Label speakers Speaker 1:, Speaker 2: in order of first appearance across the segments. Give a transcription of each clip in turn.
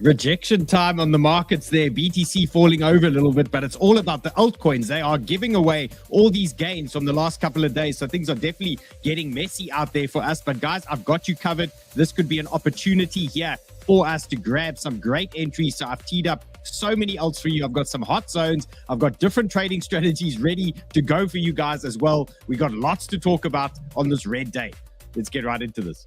Speaker 1: Rejection time on the markets there. BTC falling over a little bit, but it's all about the altcoins. They are giving away all these gains from the last couple of days. So things are definitely getting messy out there for us. But guys, I've got you covered. This could be an opportunity here for us to grab some great entries. So I've teed up so many alts for you. I've got some hot zones. I've got different trading strategies ready to go for you guys as well. We got lots to talk about on this red day. Let's get right into this.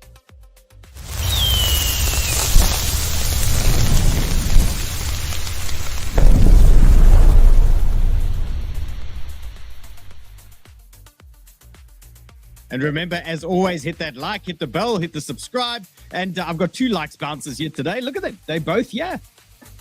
Speaker 1: And remember, as always, hit that like, hit the bell, hit the subscribe. And I've got 2 likes bouncers here today. Look at them. They both, yeah.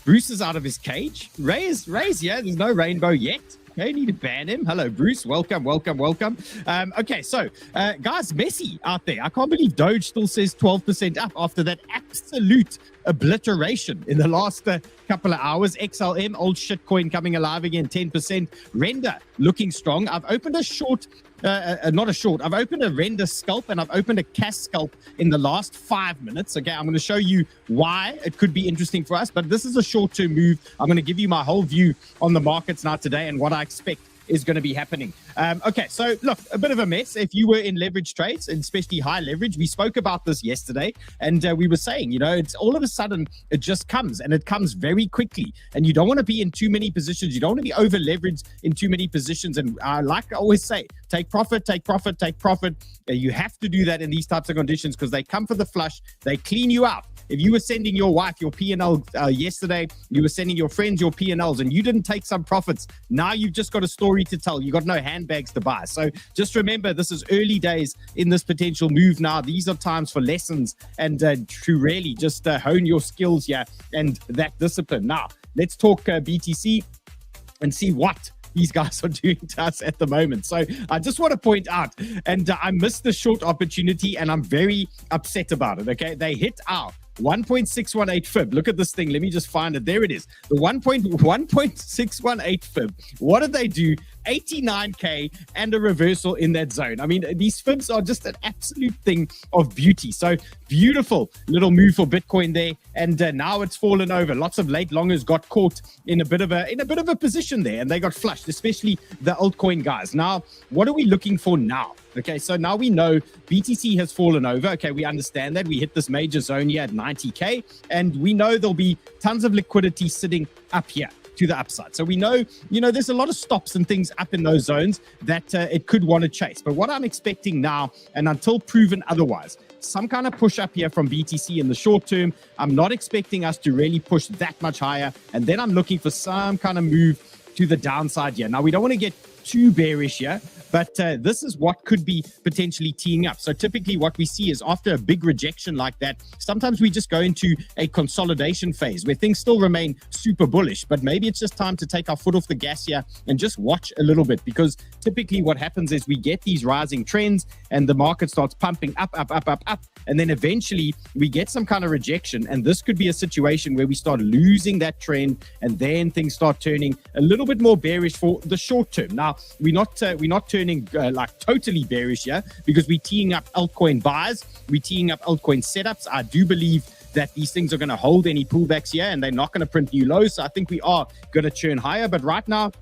Speaker 1: Bruce is out of his cage. Ray's, yeah. There's no rainbow yet. Okay, need to ban him. Hello, Bruce. Welcome. Okay, so, guys, messy out there. I can't believe Doge still says 12% up after that absolute obliteration in the last couple of hours. XLM, old shitcoin, coming alive again, 10%. Render looking strong. I've opened a short... I've opened a render scalp and I've opened a CAS scalp in the last 5 minutes. Okay, I'm going to show you why it could be interesting for us, but this is a short-term move. I'm going to give you my whole view on the markets now today and what I expect is going to be happening. Okay, so look, a bit of a mess. If you were in leverage trades, and especially high leverage, we spoke about this yesterday, and we were saying, you know, it's all of a sudden it just comes, and it comes very quickly, and you don't want to be in too many positions. You don't want to be over leveraged in too many positions. And like I always say, take profit, take profit, take profit. You have to do that in these types of conditions because they come for the flush. They clean you out. If you were sending your wife your P&L yesterday, you were sending your friends your P&Ls and you didn't take some profits, now you've just got a story to tell. You got no handbags to buy. So just remember, this is early days in this potential move now. These are times for lessons and to really just hone your skills here and that discipline. Now, let's talk BTC and see what these guys are doing to us at the moment. So I just want to point out, and I missed the short opportunity and I'm very upset about it, okay? They hit our 1.618 fib. Look at this thing. Let me just find it. There it is. The 1.618 fib. What did they do? 89K and a reversal in that zone. I mean, these fibs are just an absolute thing of beauty. So beautiful little move for Bitcoin there. And now it's fallen over. Lots of late longers got caught in a bit of a position there, and they got flushed, especially the altcoin guys. Now, what are we looking for now? Okay, so now we know BTC has fallen over. Okay, we understand that. We hit this major zone here at 90K, and we know there'll be tons of liquidity sitting up here to the upside. So we know, you know, there's a lot of stops and things up in those zones that it could want to chase. But what I'm expecting now, and until proven otherwise, some kind of push up here from BTC in the short term. I'm not expecting us to really push that much higher. And then I'm looking for some kind of move to the downside here. Now, we don't want to get too bearish here, but this is what could be potentially teeing up. So typically what we see is after a big rejection like that, sometimes we just go into a consolidation phase where things still remain super bullish, but maybe it's just time to take our foot off the gas here and just watch a little bit, because typically what happens is we get these rising trends and the market starts pumping up, and then eventually we get some kind of rejection, and this could be a situation where we start losing that trend and then things start turning a little bit more bearish for the short term. Now, we're not turning like totally bearish here, because we're teeing up altcoin buys, we're teeing up altcoin setups. I do believe that these things are going to hold any pullbacks here and they're not going to print new lows. So I think we are going to churn higher, but right now,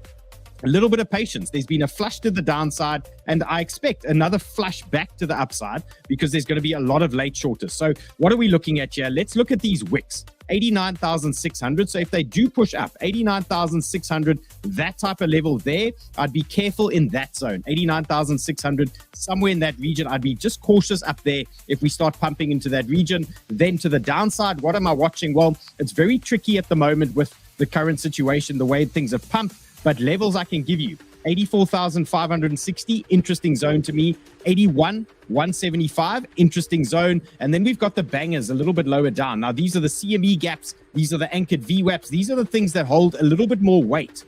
Speaker 1: a little bit of patience. There's been a flush to the downside, and I expect another flush back to the upside because there's going to be a lot of late shorters. So what are we looking at here? Let's look at these wicks. 89,600. So if they do push up 89,600, that type of level there, I'd be careful in that zone. 89,600, somewhere in that region, I'd be just cautious up there if we start pumping into that region. Then to the downside, what am I watching? Well, it's very tricky at the moment with the current situation, the way things have pumped, but levels I can give you: 84,560, interesting zone to me. 81,175, interesting zone. And then we've got the bangers a little bit lower down. Now, these are the CME gaps. These are the anchored VWAPs. These are the things that hold a little bit more weight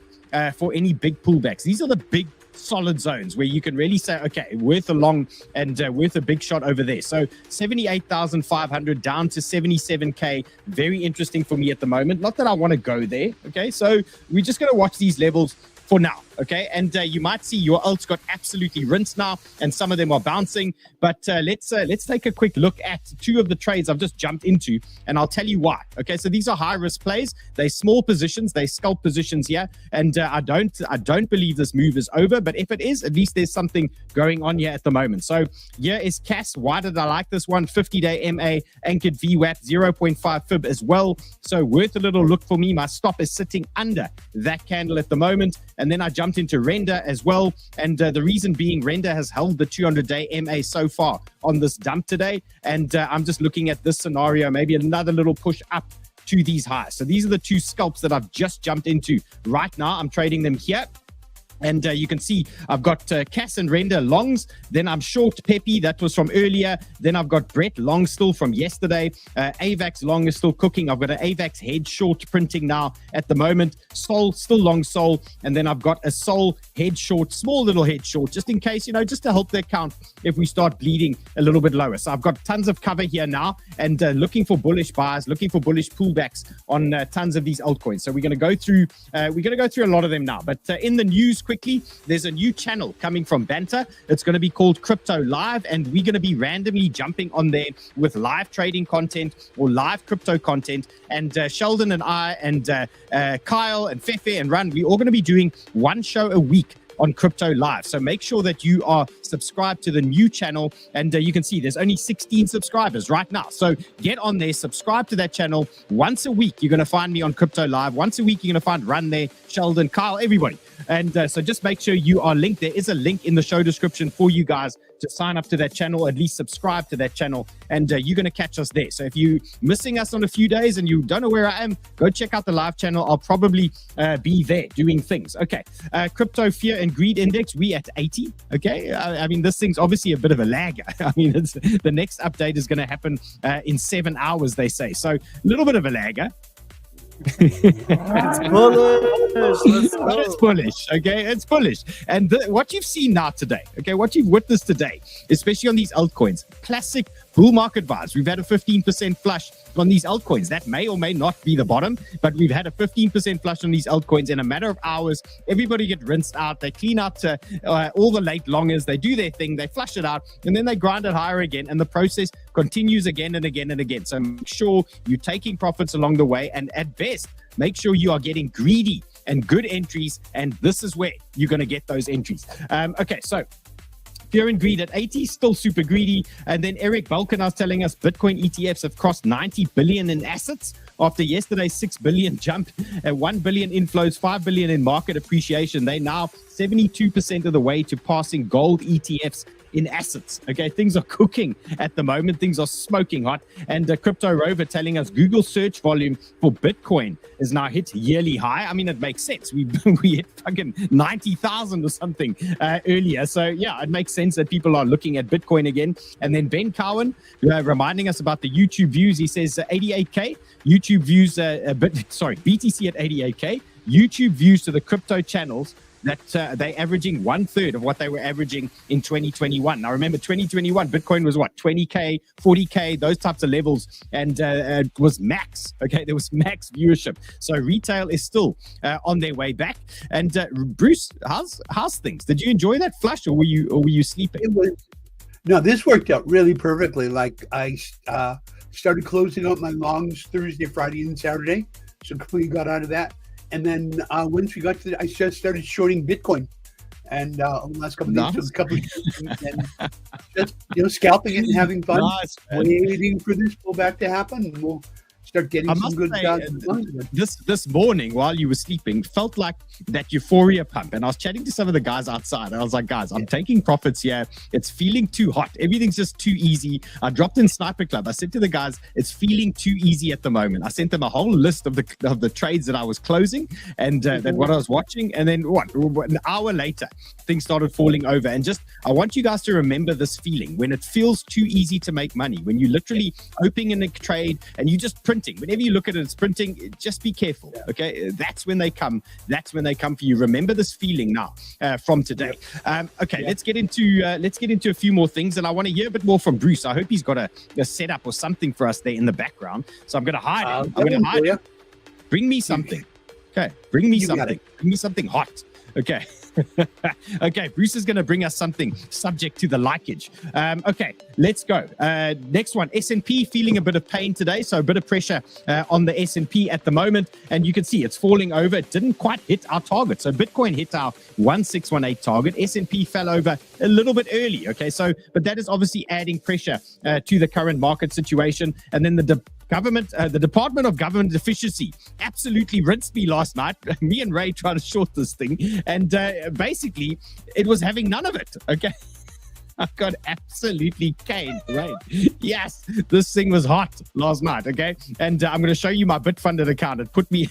Speaker 1: for any big pullbacks. These are the big solid zones where you can really say, okay, worth a long and worth a big shot over there. So 78,500 down to 77K. Very interesting for me at the moment. Not that I want to go there. Okay, so we're just going to watch these levels for now. okay? And you might see your alts got absolutely rinsed now, and some of them are bouncing. But let's take a quick look at two of the trades I've just jumped into, and I'll tell you why. Okay, so these are high risk plays. They small positions, they scalp positions here, and I don't believe this move is over. But if it is, at least there's something going on here at the moment. So here is CAS. Why did I like this one? 50-day MA anchored VWAP 0.5 fib as well. So worth a little look for me. My stop is sitting under that candle at the moment. And then I jumped into Render as well. And the reason being, Render has held the 200-day MA so far on this dump today. And I'm just looking at this scenario, maybe another little push up to these highs. So these are the two scalps that I've just jumped into right now. I'm trading them here. And you can see I've got CAS and Render longs. Then I'm short Peppy. That was from earlier. Then I've got Brett long still from yesterday. AVAX long is still cooking. I've got an AVAX head short printing now at the moment. Sol still long Sol. And then I've got a Sol head short, small little head short, just in case, just to help the account if we start bleeding a little bit lower. So I've got tons of cover here now, and looking for bullish buys, looking for bullish pullbacks on tons of these altcoins. So we're going to go through a lot of them now. But in the news, quickly, there's a new channel coming from Banter. It's going to be called Crypto Live, and we're going to be randomly jumping on there with live trading content or live crypto content. And Sheldon and I and Kyle and Fefe and Run, we're all going to be doing one show a week on Crypto Live. So make sure that you are subscribed to the new channel, and you can see there's only 16 subscribers right now. So get on there, subscribe to that channel. Once a week, you're going to find me on Crypto Live. Once a week, you're going to find Run there, Sheldon, Kyle, everybody. And so just make sure you are linked. There is a link in the show description for you guys to sign up to that channel, at least subscribe to that channel, and you're going to catch us there. So if you're missing us on a few days and you don't know where I am, go check out the live channel. I'll probably be there doing things. Okay, Crypto Fear and Greed Index, we at 80. Okay, I mean, this thing's obviously a bit of a lagger. I mean, the next update is going to happen in 7 hours, they say. So a little bit of a lagger.
Speaker 2: It's bullish.
Speaker 1: But it's bullish, okay? It's bullish. And what you've seen now today, okay, what you've witnessed today, especially on these altcoins, classic bull market vibes. We've had a 15% flush on these altcoins. That may or may not be the bottom, but we've had a 15% flush on these altcoins in a matter of hours. Everybody get rinsed out. They clean out all the late longers. They do their thing. They flush it out, and then they grind it higher again. And the process continues again and again and again. So make sure you're taking profits along the way. And at best, make sure you are getting greedy and good entries. And this is where you're going to get those entries. Okay, so Fear and Greed at 80, still super greedy. And then Eric Balkan telling us Bitcoin ETFs have crossed 90 billion in assets after yesterday's 6 billion jump, 1 billion inflows, 5 billion in market appreciation. They now 72% of the way to passing gold ETFs in assets. Okay, things are cooking at the moment. Things are smoking hot. And Crypto Rover telling us Google search volume for Bitcoin is now hit yearly high. I mean, it makes sense. We hit fucking 90,000 or something earlier. So yeah, it makes sense that people are looking at Bitcoin again. And then Ben Cowan reminding us about the YouTube views. He says 88K YouTube views, BTC at 88K YouTube views to the crypto channels that they're averaging 1/3 of what they were averaging in 2021. Now, remember, 2021, Bitcoin was what, 20K, 40K, those types of levels, and it was max. Okay, there was max viewership. So retail is still on their way back. And Bruce, how's things? Did you enjoy that flush, or were you sleeping?
Speaker 2: No, this worked out really perfectly. Like I started closing out my longs Thursday, Friday, and Saturday, so completely got out of that. And then once we got to I just started shorting Bitcoin, and over the last couple of days, and just scalping it and having fun, waiting for this pullback to happen, and we'll start getting some good
Speaker 1: this morning while you were sleeping felt like that euphoria pump, and I was chatting to some of the guys outside, and I was like, guys, I'm taking profits here. It's feeling too hot. Everything's just too easy. I dropped in Sniper Club. I said to the guys, it's feeling too easy at the moment. I sent them a whole list of the trades that I was closing and that what I was watching, and then an hour later things started falling over. And just I want you guys to remember this feeling when it feels too easy to make money, when you literally opening in a trade and you just printing. Whenever you look at it, it's printing. Just be careful. Okay, that's when they come. That's when they come for you. Remember this feeling now from today. Okay, let's get into a few more things, and I want to hear a bit more from Bruce. I hope he's got a setup or something for us there in the background. So I'm going to hide it. I'm going to hide it. Bring me something. Okay, bring me something. Bring me something hot. Okay. Okay, Bruce is going to bring us something subject to the likeage. Okay, let's go. Next one, S&P feeling a bit of pain today, so a bit of pressure on the S&P at the moment, and you can see it's falling over. It didn't quite hit our target, so Bitcoin hit our 1618 target. S&P fell over a little bit early, okay, so but that is obviously adding pressure to the current market situation. And then the Department of Government Efficiency absolutely rinsed me last night. Me and Ray tried to short this thing, and basically it was having none of it. Okay. I got absolutely caned, right? Yes, this thing was hot last night, okay? And I'm going to show you my Bitfunded account. It put me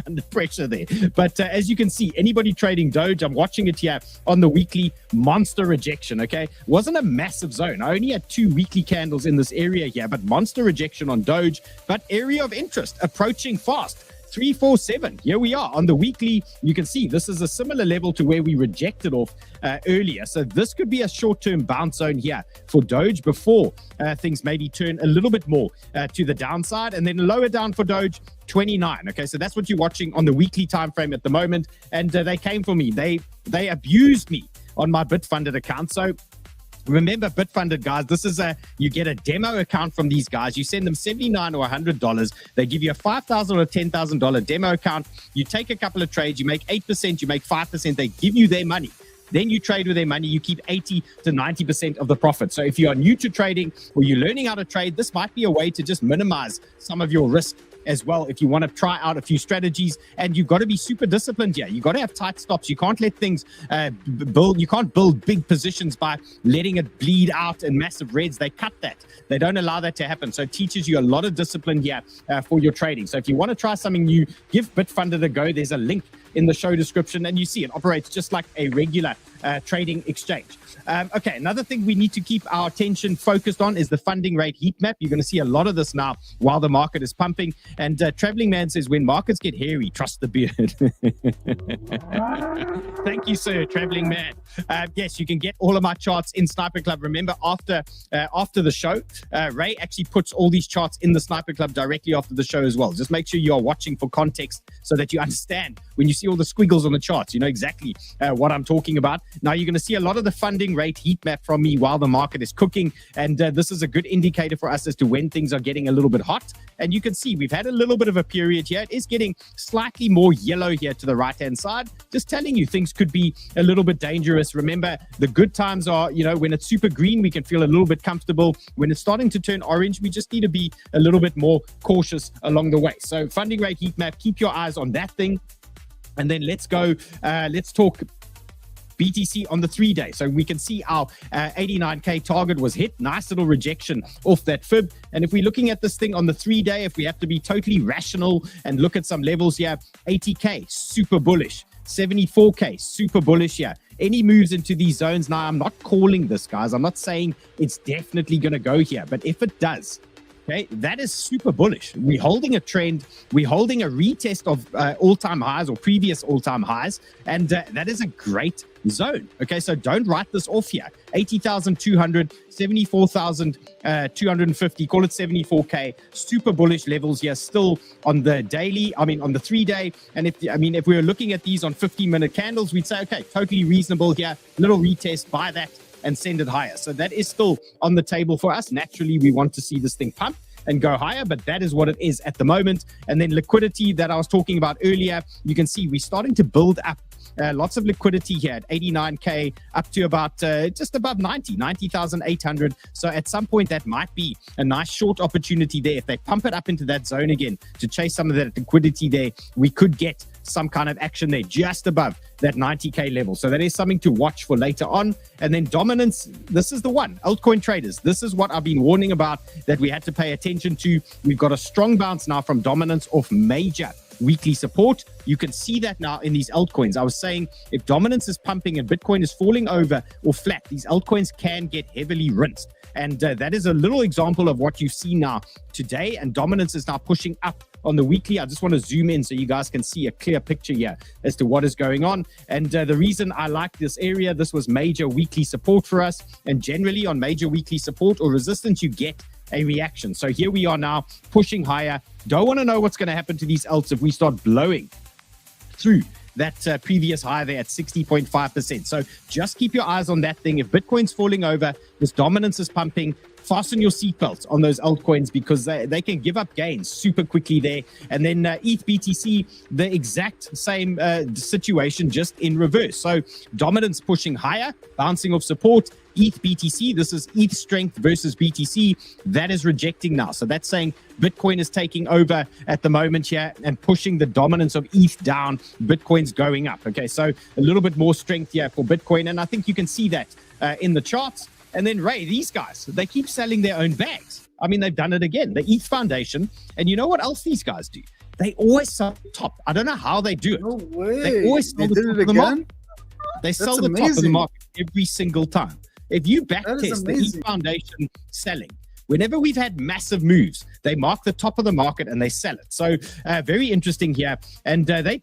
Speaker 1: under pressure there. But as you can see, anybody trading Doge, I'm watching it here on the weekly, monster rejection, okay? Wasn't a massive zone. I only had 2 weekly candles in this area here, but monster rejection on Doge, but area of interest approaching fast. 347. Here we are on the weekly. You can see this is a similar level to where we rejected off earlier. So this could be a short-term bounce zone here for Doge before things maybe turn a little bit more to the downside, and then lower down for Doge 29. Okay, so that's what you're watching on the weekly time frame at the moment. And they came for me. They abused me on my Bitfunded account. So remember, Bitfunded, guys, this is you get a demo account from these guys. You send them $79 or $100. They give you a $5,000 or $10,000 demo account. You take a couple of trades. You make 8%. You make 5%. They give you their money. Then you trade with their money. You keep 80 to 90% of the profit. So if you are new to trading or you're learning how to trade, this might be a way to just minimize some of your risk as well if you want to try out a few strategies. And you've got to be super disciplined here. You've got to have tight stops. You can't let things build. You can't build big positions by letting it bleed out in massive reds. They cut that. They don't allow that to happen. So it teaches you a lot of discipline here for your trading. So if you want to try something new, give Bitfunded a go. There's a link in the show description, and you see it operates just like a regular trading exchange. Okay, another thing we need to keep our attention focused on is the funding rate heat map. You're going to see a lot of this now while the market is pumping. And Traveling Man says, when markets get hairy, trust the beard. Thank you, sir, Traveling Man. Yes, you can get all of my charts in Sniper Club. Remember, after the show, Ray actually puts all these charts in the Sniper Club directly after the show as well. Just make sure you are watching for context so that you understand when you see all the squiggles on the charts, you know exactly what I'm talking about. Now, you're going to see a lot of the funding rate heat map from me while the market is cooking. And this is a good indicator for us as to when things are getting a little bit hot. And you can see we've had a little bit of a period here. It is getting slightly more yellow here to the right-hand side. Just telling you things could be a little bit dangerous. Remember, the good times are, you know, when it's super green, we can feel a little bit comfortable. When it's starting to turn orange, we just need to be a little bit more cautious along the way. So funding rate heat map, keep your eyes on that thing. And then let's go, let's talk BTC on the 3-day. So we can see our 89K target was hit. Nice little rejection off that fib. And if we're looking at this thing on the 3-day, if we have to be totally rational and look at some levels here, 80K, super bullish. 74K, super bullish here. Any moves into these zones now, I'm not calling this, guys. I'm not saying it's definitely going to go here. But if it does, okay, that is super bullish. We're holding a trend. We're holding a retest of all-time highs or previous all-time highs. And that is a great zone. Okay, so don't write this off here. 80,200, 74,250, call it 74K. Super bullish levels here still on the daily, on the 3-day. And if we were looking at these on 15-minute candles, we'd say, okay, totally reasonable here. Little retest, buy that and send it higher. So that is still on the table for us. Naturally, we want to see this thing pump and go higher, but that is what it is at the moment. And then liquidity that I was talking about earlier, you can see we're starting to build up lots of liquidity here at 89K up to about just above 90,800. So at some point that might be a nice short opportunity there. If they pump it up into that zone again to chase some of that liquidity there, we could get some kind of action there just above that 90K level. So that is something to watch for later on. And then dominance, this is the one. Altcoin traders, this is what I've been warning about that we had to pay attention to. We've got a strong bounce now from dominance off major weekly support. You can see that now in these altcoins. I was saying if dominance is pumping and Bitcoin is falling over or flat, these altcoins can get heavily rinsed. And that is a little example of what you see now today. And dominance is now pushing up on the weekly. I just want to zoom in so you guys can see a clear picture here as to what is going on. And the reason I like this area, this was major weekly support for us. And generally on major weekly support or resistance, you get a reaction. So here we are now pushing higher. Don't want to know what's going to happen to these alts if we start blowing through that previous high there at 60.5%. So just keep your eyes on that thing. If Bitcoin's falling over, this dominance is pumping, fasten your seatbelts on those altcoins because they can give up gains super quickly there. And then ETH BTC, the exact same situation, just in reverse. So dominance pushing higher, bouncing off support. ETH BTC, this is ETH strength versus BTC, that is rejecting now. So that's saying Bitcoin is taking over at the moment here and pushing the dominance of ETH down. Bitcoin's going up. Okay, so a little bit more strength here for Bitcoin. And I think you can see that in the charts. And then, Ray, these guys, they keep selling their own bags. I mean, they've done it again. The ETH Foundation. And you know what else these guys do? They always sell the top. I don't know how they do it.
Speaker 3: No way.
Speaker 1: They always sell the top of the market. They sell the top of the market every single time. If you backtest the ETH Foundation selling, whenever we've had massive moves, they mark the top of the market and they sell it. So very interesting here. And they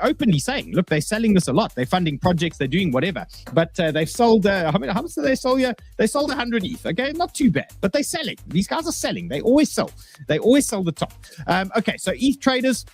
Speaker 1: openly saying, look, they're selling this a lot. They're funding projects. They're doing whatever. But they've sold, how much did they sell here? They sold 100 ETH. Okay, not too bad. But they're selling. These guys are selling. They always sell. They always sell the top. Okay, so ETH traders.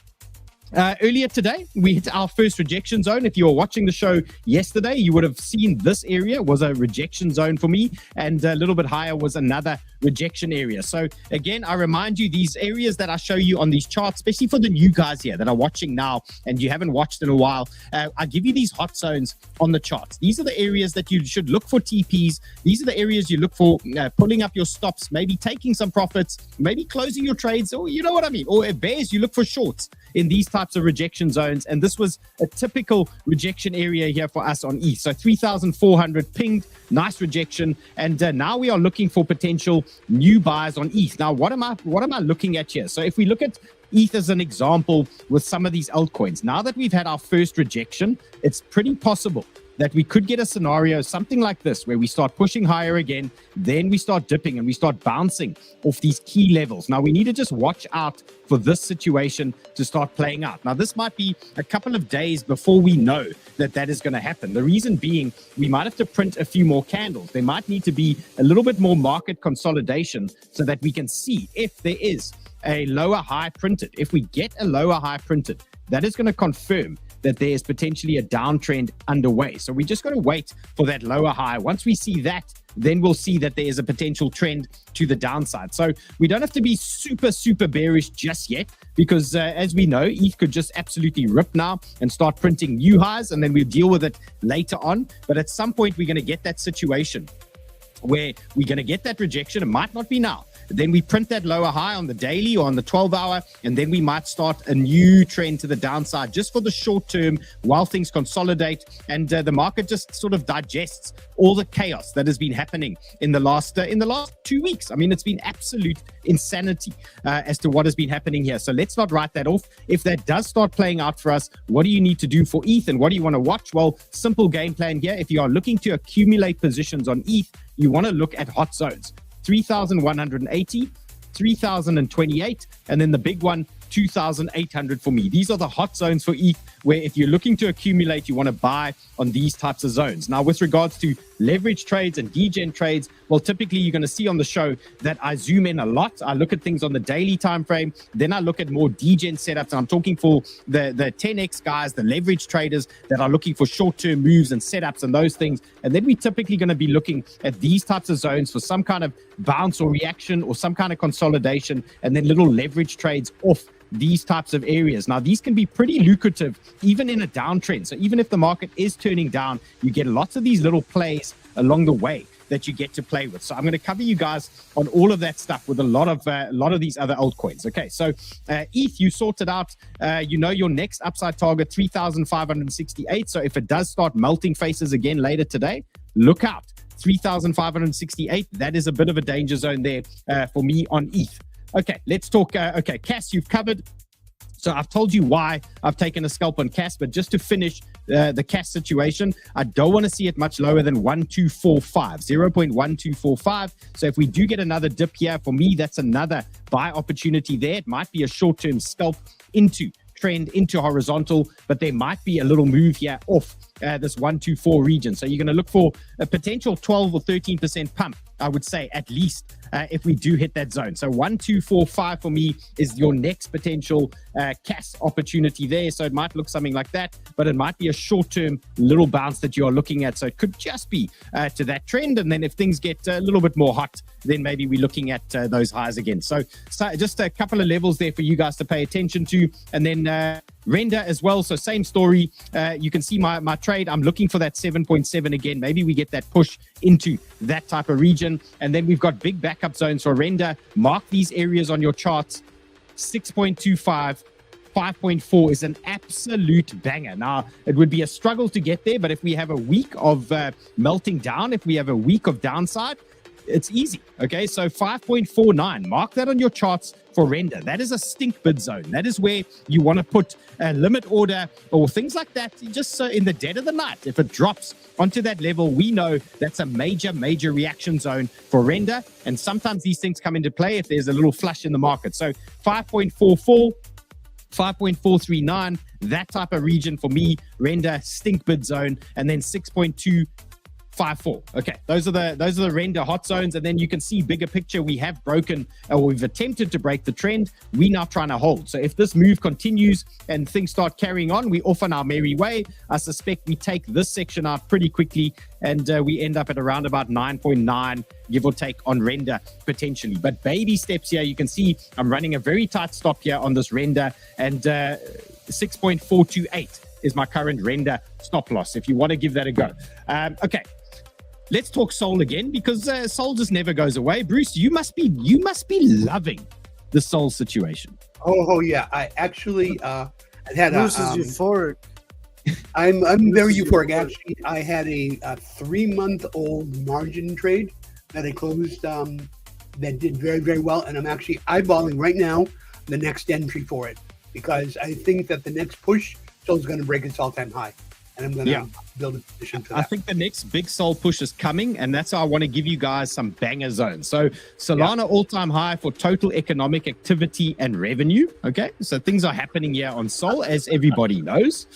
Speaker 1: Earlier today, we hit our first rejection zone. If you were watching the show yesterday, you would have seen this area was a rejection zone for me, and a little bit higher was another rejection area. So again, I remind you, these areas that I show you on these charts, especially for the new guys here that are watching now and you haven't watched in a while, I give you these hot zones on the charts. These are the areas that you should look for TPs. These are the areas you look for pulling up your stops, maybe taking some profits, maybe closing your trades, or you know what I mean. Or if bears, you look for shorts in these types of rejection zones. And this was a typical rejection area here for us on ETH. So 3,400 pinged, nice rejection. And now we are looking for potential new buys on ETH. Now, what am I looking at here? So if we look at ETH as an example with some of these altcoins, now that we've had our first rejection, it's pretty possible that we could get a scenario, something like this, where we start pushing higher again, then we start dipping and we start bouncing off these key levels. Now, we need to just watch out for this situation to start playing out. Now, this might be a couple of days before we know that that is going to happen. The reason being, we might have to print a few more candles. There might need to be a little bit more market consolidation so that we can see if there is a lower high printed. If we get a lower high printed, that is going to confirm that there is potentially a downtrend underway. So we just got to wait for that lower high. Once we see that, then we'll see that there is a potential trend to the downside. So we don't have to be super, super bearish just yet, because as we know, ETH could just absolutely rip now and start printing new highs, and then we'll deal with it later on. But at some point, we're going to get that situation where we're going to get that rejection. It might not be now. Then we print that lower high on the daily or on the 12-hour, and then we might start a new trend to the downside just for the short term while things consolidate and the market just sort of digests all the chaos that has been happening in the last 2 weeks. I mean, it's been absolute insanity as to what has been happening here. So let's not write that off. If that does start playing out for us, what do you need to do for ETH and what do you want to watch? Well, simple game plan here. If you are looking to accumulate positions on ETH, you want to look at hot zones. 3,180, 3,028, and then the big one, 2,800 for me. These are the hot zones for ETH, where if you're looking to accumulate, you want to buy on these types of zones. Now, with regards to leverage trades and degen trades, well, typically you're going to see on the show that I zoom in a lot. I look at things on the daily time frame. Then I look at more degen setups. And I'm talking for the 10x guys, the leverage traders that are looking for short-term moves and setups and those things. And then we're typically going to be looking at these types of zones for some kind of bounce or reaction or some kind of consolidation, and then little leverage trades off these types of areas. Now, these can be pretty lucrative even in a downtrend. So even if the market is turning down, you get lots of these little plays along the way that you get to play with. So I'm going to cover you guys on all of that stuff with a lot of these other altcoins. Okay, so ETH, you sorted out, you know, your next upside target, 3,568. So if it does start melting faces again later today, look out. 3,568, that is a bit of a danger zone there for me on ETH. Okay, let's talk. Okay, CAS, you've covered. So I've told you why I've taken a scalp on CAS, but just to finish the CAS situation, I don't want to see it much lower than 1245, 0.1245. So if we do get another dip here, for me, that's another buy opportunity there. It might be a short-term scalp into trend, into horizontal, but there might be a little move here off this 124 region. So you're going to look for a potential 12 or 13% pump, I would say, at least, if we do hit that zone. So 1245 for me is your next potential CAS opportunity there. So it might look something like that, but it might be a short-term little bounce that you are looking at. So it could just be to that trend. And then if things get a little bit more hot, then maybe we're looking at those highs again. So just a couple of levels there for you guys to pay attention to. And then render as well. So same story. You can see my trade. I'm looking for that 7.7 again. Maybe we get that push into that type of region. And then we've got big backup zones for render. Mark these areas on your charts. 6.25. 5.4 is an absolute banger. Now, it would be a struggle to get there, but if we have a week of melting down, if we have a week of downside, it's easy. Okay, so 5.49, mark that on your charts for render. That is a stink bid zone. That is where you want to put a limit order or things like that, just so in the dead of the night. If it drops onto that level, we know that's a major reaction zone for render. And sometimes these things come into play if there's a little flush in the market. So 5.44, 5.439, that type of region for me, render stink bid zone, and then 6.254. Okay, those are the render hot zones. And then you can see bigger picture, we have broken, or we've attempted to break the trend. We're now trying to hold. So if this move continues and things start carrying on, we're off on our merry way. I suspect we take this section out pretty quickly, and we end up at around about 9.9, give or take, on render potentially. But baby steps here. You can see I'm running a very tight stop here on this render, and 6.428 is my current render stop loss, if you want to give that a go. Okay. Let's talk Sol again, because Sol just never goes away. Bruce, you must be loving the Sol situation.
Speaker 2: Oh yeah, I actually I had
Speaker 3: Bruce is euphoric.
Speaker 2: I'm very euphoric. Actually, I had a 3-month-old margin trade that I closed that did very well, and I'm actually eyeballing right now the next entry for it, because I think that the next push Sol's going to break its all-time high, and I'm going to build a position for that.
Speaker 1: I think the next big Sol push is coming, and that's how I want to give you guys some banger zones. So Solana all-time high for total economic activity and revenue. Okay, so things are happening here on Sol, as everybody knows.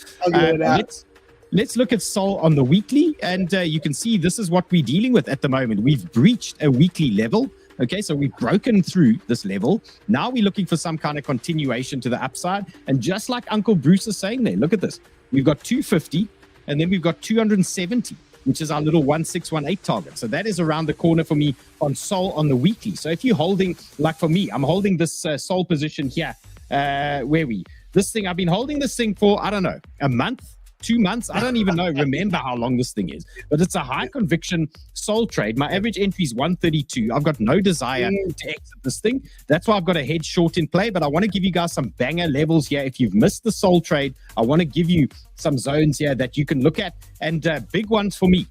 Speaker 1: Let's look at Sol on the weekly, and you can see this is what we're dealing with at the moment. We've breached a weekly level. Okay, so we've broken through this level. Now we're looking for some kind of continuation to the upside. And just like Uncle Bruce is saying there, look at this. We've got 250, and then we've got 270, which is our little 1618 target. So that is around the corner for me on Sol on the weekly. So if you're holding, like for me, I'm holding this Sol position here. I've been holding this thing for, I don't know, a month, 2 months. I don't even remember how long this thing is, but it's a high conviction Sol trade. My average entry is 132. I've got no desire to exit this thing. That's why I've got a head short in play, but I want to give you guys some banger levels here. If you've missed the Sol trade, I want to give you some zones here that you can look at, and big ones for me.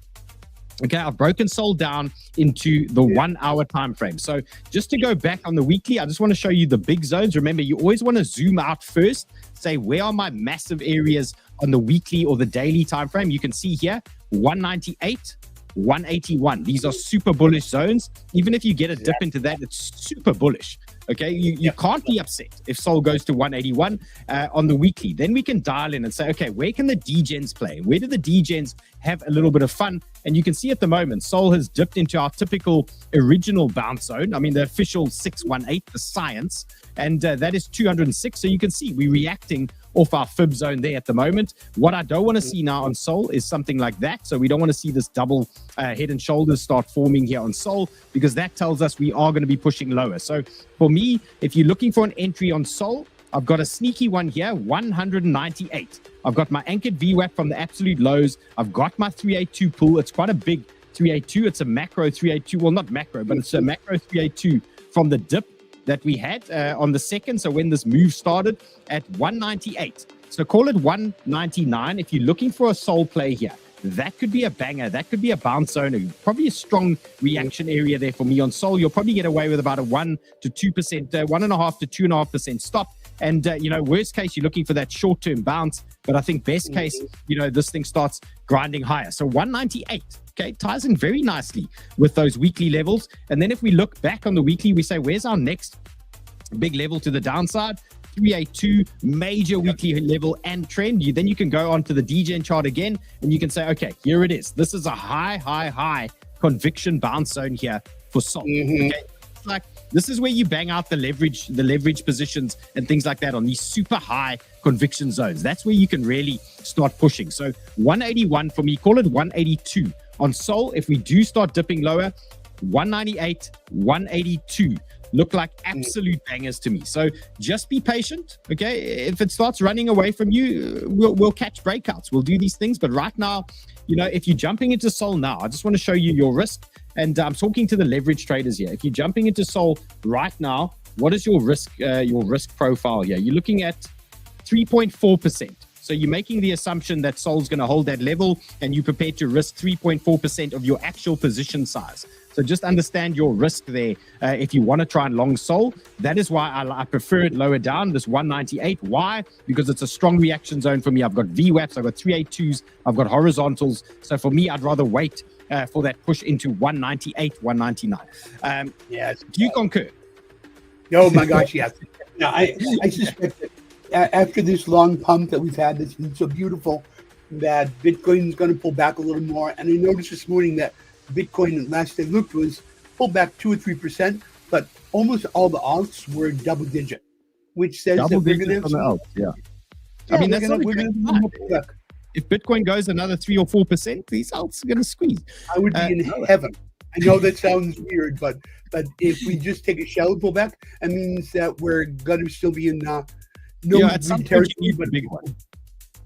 Speaker 1: Okay, I've broken Sol down into the 1 hour time frame. So just to go back on the weekly, I just want to show you the big zones. Remember, you always want to zoom out first, say, where are my massive areas on the weekly or the daily time frame? You can see here, 198, 181. These are super bullish zones. Even if you get a dip into that, it's super bullish. Okay, you can't be upset if Sol goes to 181 on the weekly. Then we can dial in and say, okay, where can the degens play? Where do the degens have a little bit of fun? And you can see at the moment, Sol has dipped into our typical original bounce zone. I mean, the official 618, the science, and that is 206. So you can see we're reacting off our fib zone there at the moment. What I don't want to see now on Sol is something like that. So we don't want to see this double head and shoulders start forming here on Sol, because that tells us we are going to be pushing lower. So for me, if you're looking for an entry on Sol, I've got a sneaky one here, 198. I've got my anchored VWAP from the absolute lows. I've got my 382 pull. It's quite a big 382. It's a macro 382. Well, not macro, but it's a macro 382 from the dip that we had on the second. So when this move started at 198. So call it 199 if you're looking for a Sol play here. That could be a banger. That could be a bounce zone. Probably a strong reaction area there for me on Sol. You'll probably get away with about a 1 to 2%, 1.5 to 2.5% stop. And, worst case, you're looking for that short-term bounce. But I think best case, this thing starts grinding higher. So 198, okay, ties in very nicely with those weekly levels. And then if we look back on the weekly, we say, where's our next big level to the downside? 382, major weekly level and trend. Then you can go onto the DGen chart again, and you can say, okay, here it is. This is a high conviction bounce zone here for SOL. Okay, it's like this is where you bang out the leverage positions and things like that on these super high conviction zones. That's where you can really start pushing. So 181 for me, call it 182 on SOL. If we do start dipping lower, 198, 182 look like absolute bangers to me. So just be patient, okay? If it starts running away from you, we'll catch breakouts. We'll do these things. But right now, you know, if you're jumping into SOL now, I just want to show you your risk. And I'm talking to the leverage traders here. If you're jumping into SOL right now, what is your risk profile here? You're looking at 3.4%. So you're making the assumption that SOL's going to hold that level, and you're prepared to risk 3.4% of your actual position size. So just understand your risk there if you want to try and long SOL. That is why I prefer it lower down, this 198. Why? Because it's a strong reaction zone for me. I've got VWAPs, I've got 382s, I've got horizontals. So for me, I'd rather wait for that push into 198, 199.
Speaker 2: Yes.
Speaker 1: Do you concur?
Speaker 2: Oh my gosh, yes. No, I suspect that after this long pump that we've had that's been so beautiful, that Bitcoin is going to pull back a little more. And I noticed this morning that Bitcoin, last I looked, was pulled back 2 or 3%, but almost all the alts were double digit, which says that we're going to have some,
Speaker 1: yeah. I mean, that's not
Speaker 2: we're going to have pullback.
Speaker 1: If Bitcoin goes another 3 or 4%, these alts are going to squeeze.
Speaker 2: I would be in heaven. I know that sounds weird, but if we just take a shallow pullback, that means that we're going to still be in
Speaker 1: at some point you need a big one.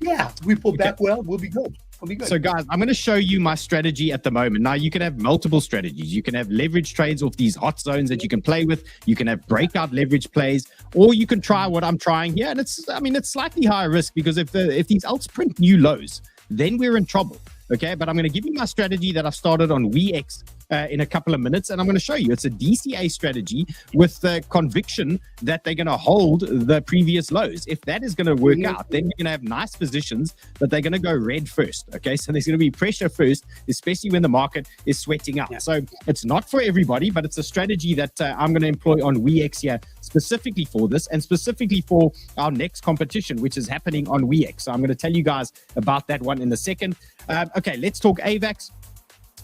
Speaker 2: Yeah, if we pull back well, we'll be good.
Speaker 1: So guys, I'm going to show you my strategy at the moment. Now, you can have multiple strategies. You can have leverage trades off these hot zones that you can play with. You can have breakout leverage plays, or you can try what I'm trying here. And it's slightly higher risk, because if these alts print new lows, then we're in trouble. Okay, but I'm going to give you my strategy that I've started on WEEX'S in a couple of minutes, and I'm going to show you. It's a DCA strategy with the conviction that they're going to hold the previous lows. If that is going to work out, then you're going to have nice positions, but they're going to go red first. Okay, so there's going to be pressure first, especially when the market is sweating out. Yeah. So it's not for everybody, but it's a strategy that I'm going to employ on WEEX'S here, specifically for this, and specifically for our next competition, which is happening on WEEX'S. So I'm going to tell you guys about that one in a second. Okay, let's talk AVAX.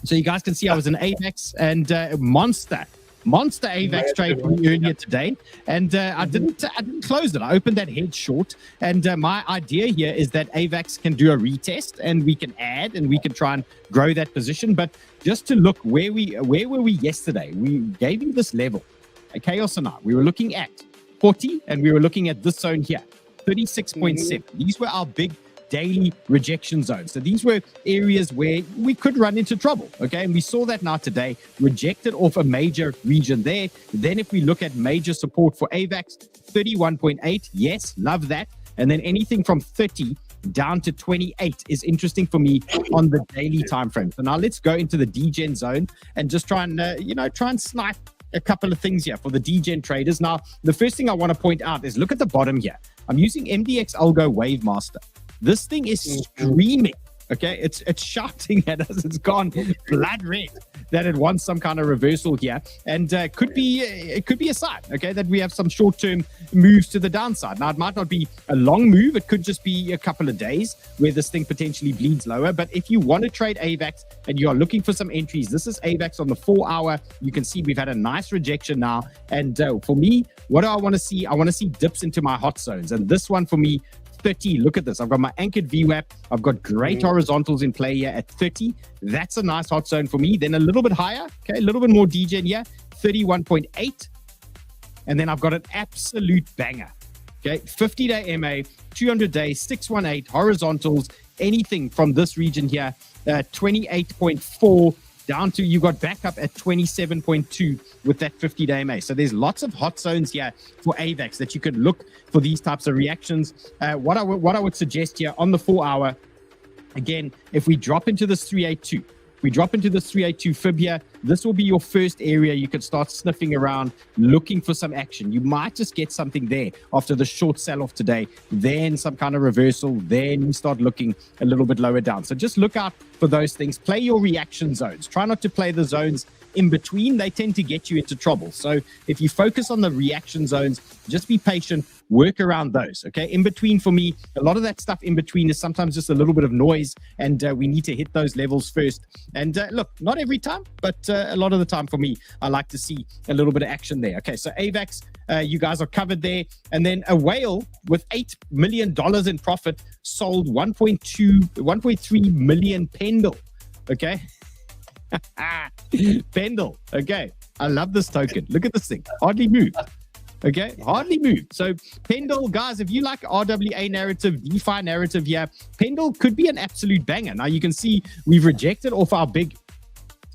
Speaker 1: So you guys can see I was in AVAX, and monster AVAX trade earlier today, and I didn't close it. I opened that head short, and my idea here is that AVAX can do a retest, and we can add, and we can try and grow that position. But just to look where were we yesterday? We gave you this level, chaos and we were looking at 40, and we were looking at this zone here, 36.7. These were our big daily rejection zones. So these were areas where we could run into trouble, okay? And we saw that now today, rejected off a major region there. Then if we look at major support for AVAX, 31.8, yes, love that. And then anything from 30 down to 28 is interesting for me on the daily time frame. So now let's go into the DGen zone and just try and snipe a couple of things here for the DGen traders. Now, the first thing I want to point out is look at the bottom here. I'm using MDX Algo Wave Master. This thing is screaming, okay? It's shouting at us. It's gone blood red that it wants some kind of reversal here, and it could be a sign, okay, that we have some short-term moves to the downside. Now, it might not be a long move. It could just be a couple of days where this thing potentially bleeds lower. But if you want to trade AVAX and you are looking for some entries, this is AVAX on the 4-hour. You can see we've had a nice rejection now. And for me, what do I want to see? I want to see dips into my hot zones. And this one for me, 30. Look at this. I've got my anchored VWAP. I've got great horizontals in play here at 30. That's a nice hot zone for me. Then a little bit higher, okay, a little bit more DGen here, 31.8. And then I've got an absolute banger, okay, 50-day MA, 200-day, 618 horizontals, anything from this region here, 28.4 down to, you got back up at 27.2 with that 50-day MA. So there's lots of hot zones here for AVAX that you could look for these types of reactions. What I would suggest here on the 4-hour, again, if we drop into this 382, fib here, this will be your first area you can start sniffing around, looking for some action. You might just get something there after the short sell-off today, then some kind of reversal, then you start looking a little bit lower down. So just look out for those things. Play your reaction zones. Try not to play the zones in between, they tend to get you into trouble. So if you focus on the reaction zones, just be patient, work around those. Okay, in between for me, a lot of that stuff in between is sometimes just a little bit of noise, and we need to hit those levels first. And look, not every time, but a lot of the time for me, I like to see a little bit of action there. Okay, so AVAX, you guys are covered there. And then a whale with $8 million in profit sold 1.3 million Pendle. Okay. Pendle. Okay. I love this token. Look at this thing. Hardly moved. Okay. Hardly moved. So Pendle, guys, if you like RWA narrative, DeFi narrative, yeah, Pendle could be an absolute banger. Now you can see we've rejected off our big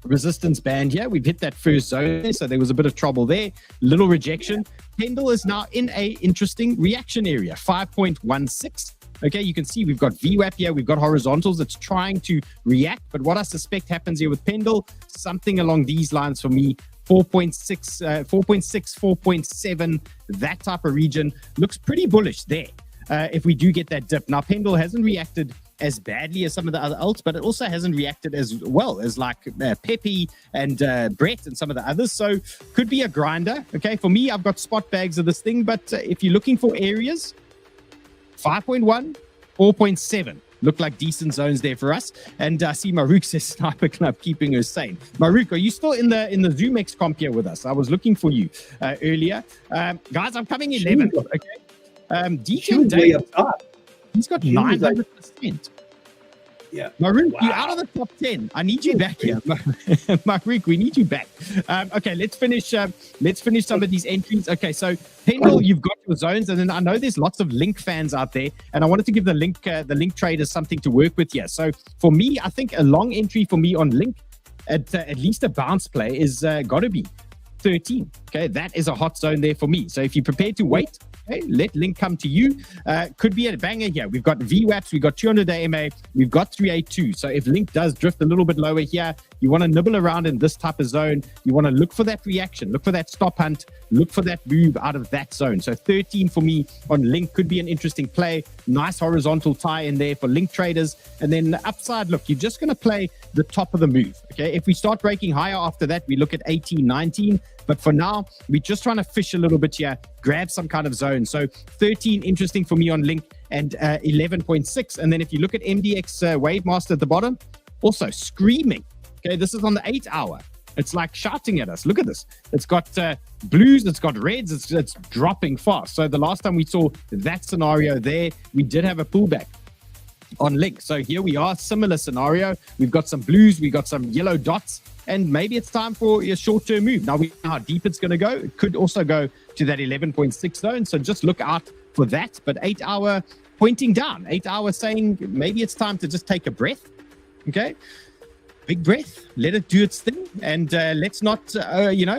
Speaker 1: resistance band here. We've hit that first zone, so there was a bit of trouble there. Little rejection. Pendle is now in a interesting reaction area, 5.16. Okay, you can see we've got VWAP here, we've got horizontals that's trying to react, but what I suspect happens here with Pendle, something along these lines for me, 4.6, 4.7, that type of region looks pretty bullish there. If we do get that dip. Now, Pendle hasn't reacted as badly as some of the other alts, but it also hasn't reacted as well as like 𝗙𝗢𝗟𝗄 and Brett and some of the others. So could be a grinder. Okay, for me, I've got spot bags of this thing, but if you're looking for areas, 5.1, 4.7 look like decent zones there for us. And I see Maruk says 𝗙𝗥𝗑𝗫 keeping her sane. Maruk, are you still in the ZoomX comp here with us? I was looking for you earlier. Guys, I'm coming 11th. Okay. DJ Dave, he's got 900%.
Speaker 2: Yeah.
Speaker 1: Maruk, you're out of the top 10. I need you back here. Maruk, we need you back. Okay, let's finish some of these entries. Okay, so Pendle, you've got your zones, and then I know there's lots of Link fans out there, and I wanted to give the Link traders something to work with here. So for me, I think a long entry for me on Link, at least a bounce play, is got to be 13. Okay, that is a hot zone there for me. So if you're prepared to wait, okay, let Link come to you. Could be a banger here. We've got VWAPs, we've got 200-day MA, we've got 382. So if Link does drift a little bit lower here, you want to nibble around in this type of zone. You want to look for that reaction, look for that stop hunt, look for that move out of that zone. So 13 for me on Link could be an interesting play. Nice horizontal tie in there for Link traders. And then the upside, look, you're just going to play the top of the move. Okay, if we start breaking higher after that, we look at 18, 19. But for now, we're just trying to fish a little bit here, grab some kind of zone. So 13, interesting for me on Link, and 11.6. And then if you look at MDX Wavemaster at the bottom, also screaming. Okay, this is on the 8 hour. It's like shouting at us. Look at this. It's got blues, it's got reds, it's dropping fast. So the last time we saw that scenario there, we did have a pullback on Link. So here we are, similar scenario. We've got some blues, we've got some yellow dots, and maybe it's time for a short-term move. Now we know how deep it's going to go. It could also go to that 11.6 zone, so just look out for that. But 8 hour pointing down, 8 hour saying maybe it's time to just take a breath. Okay, big breath, let it do its thing, and let's not,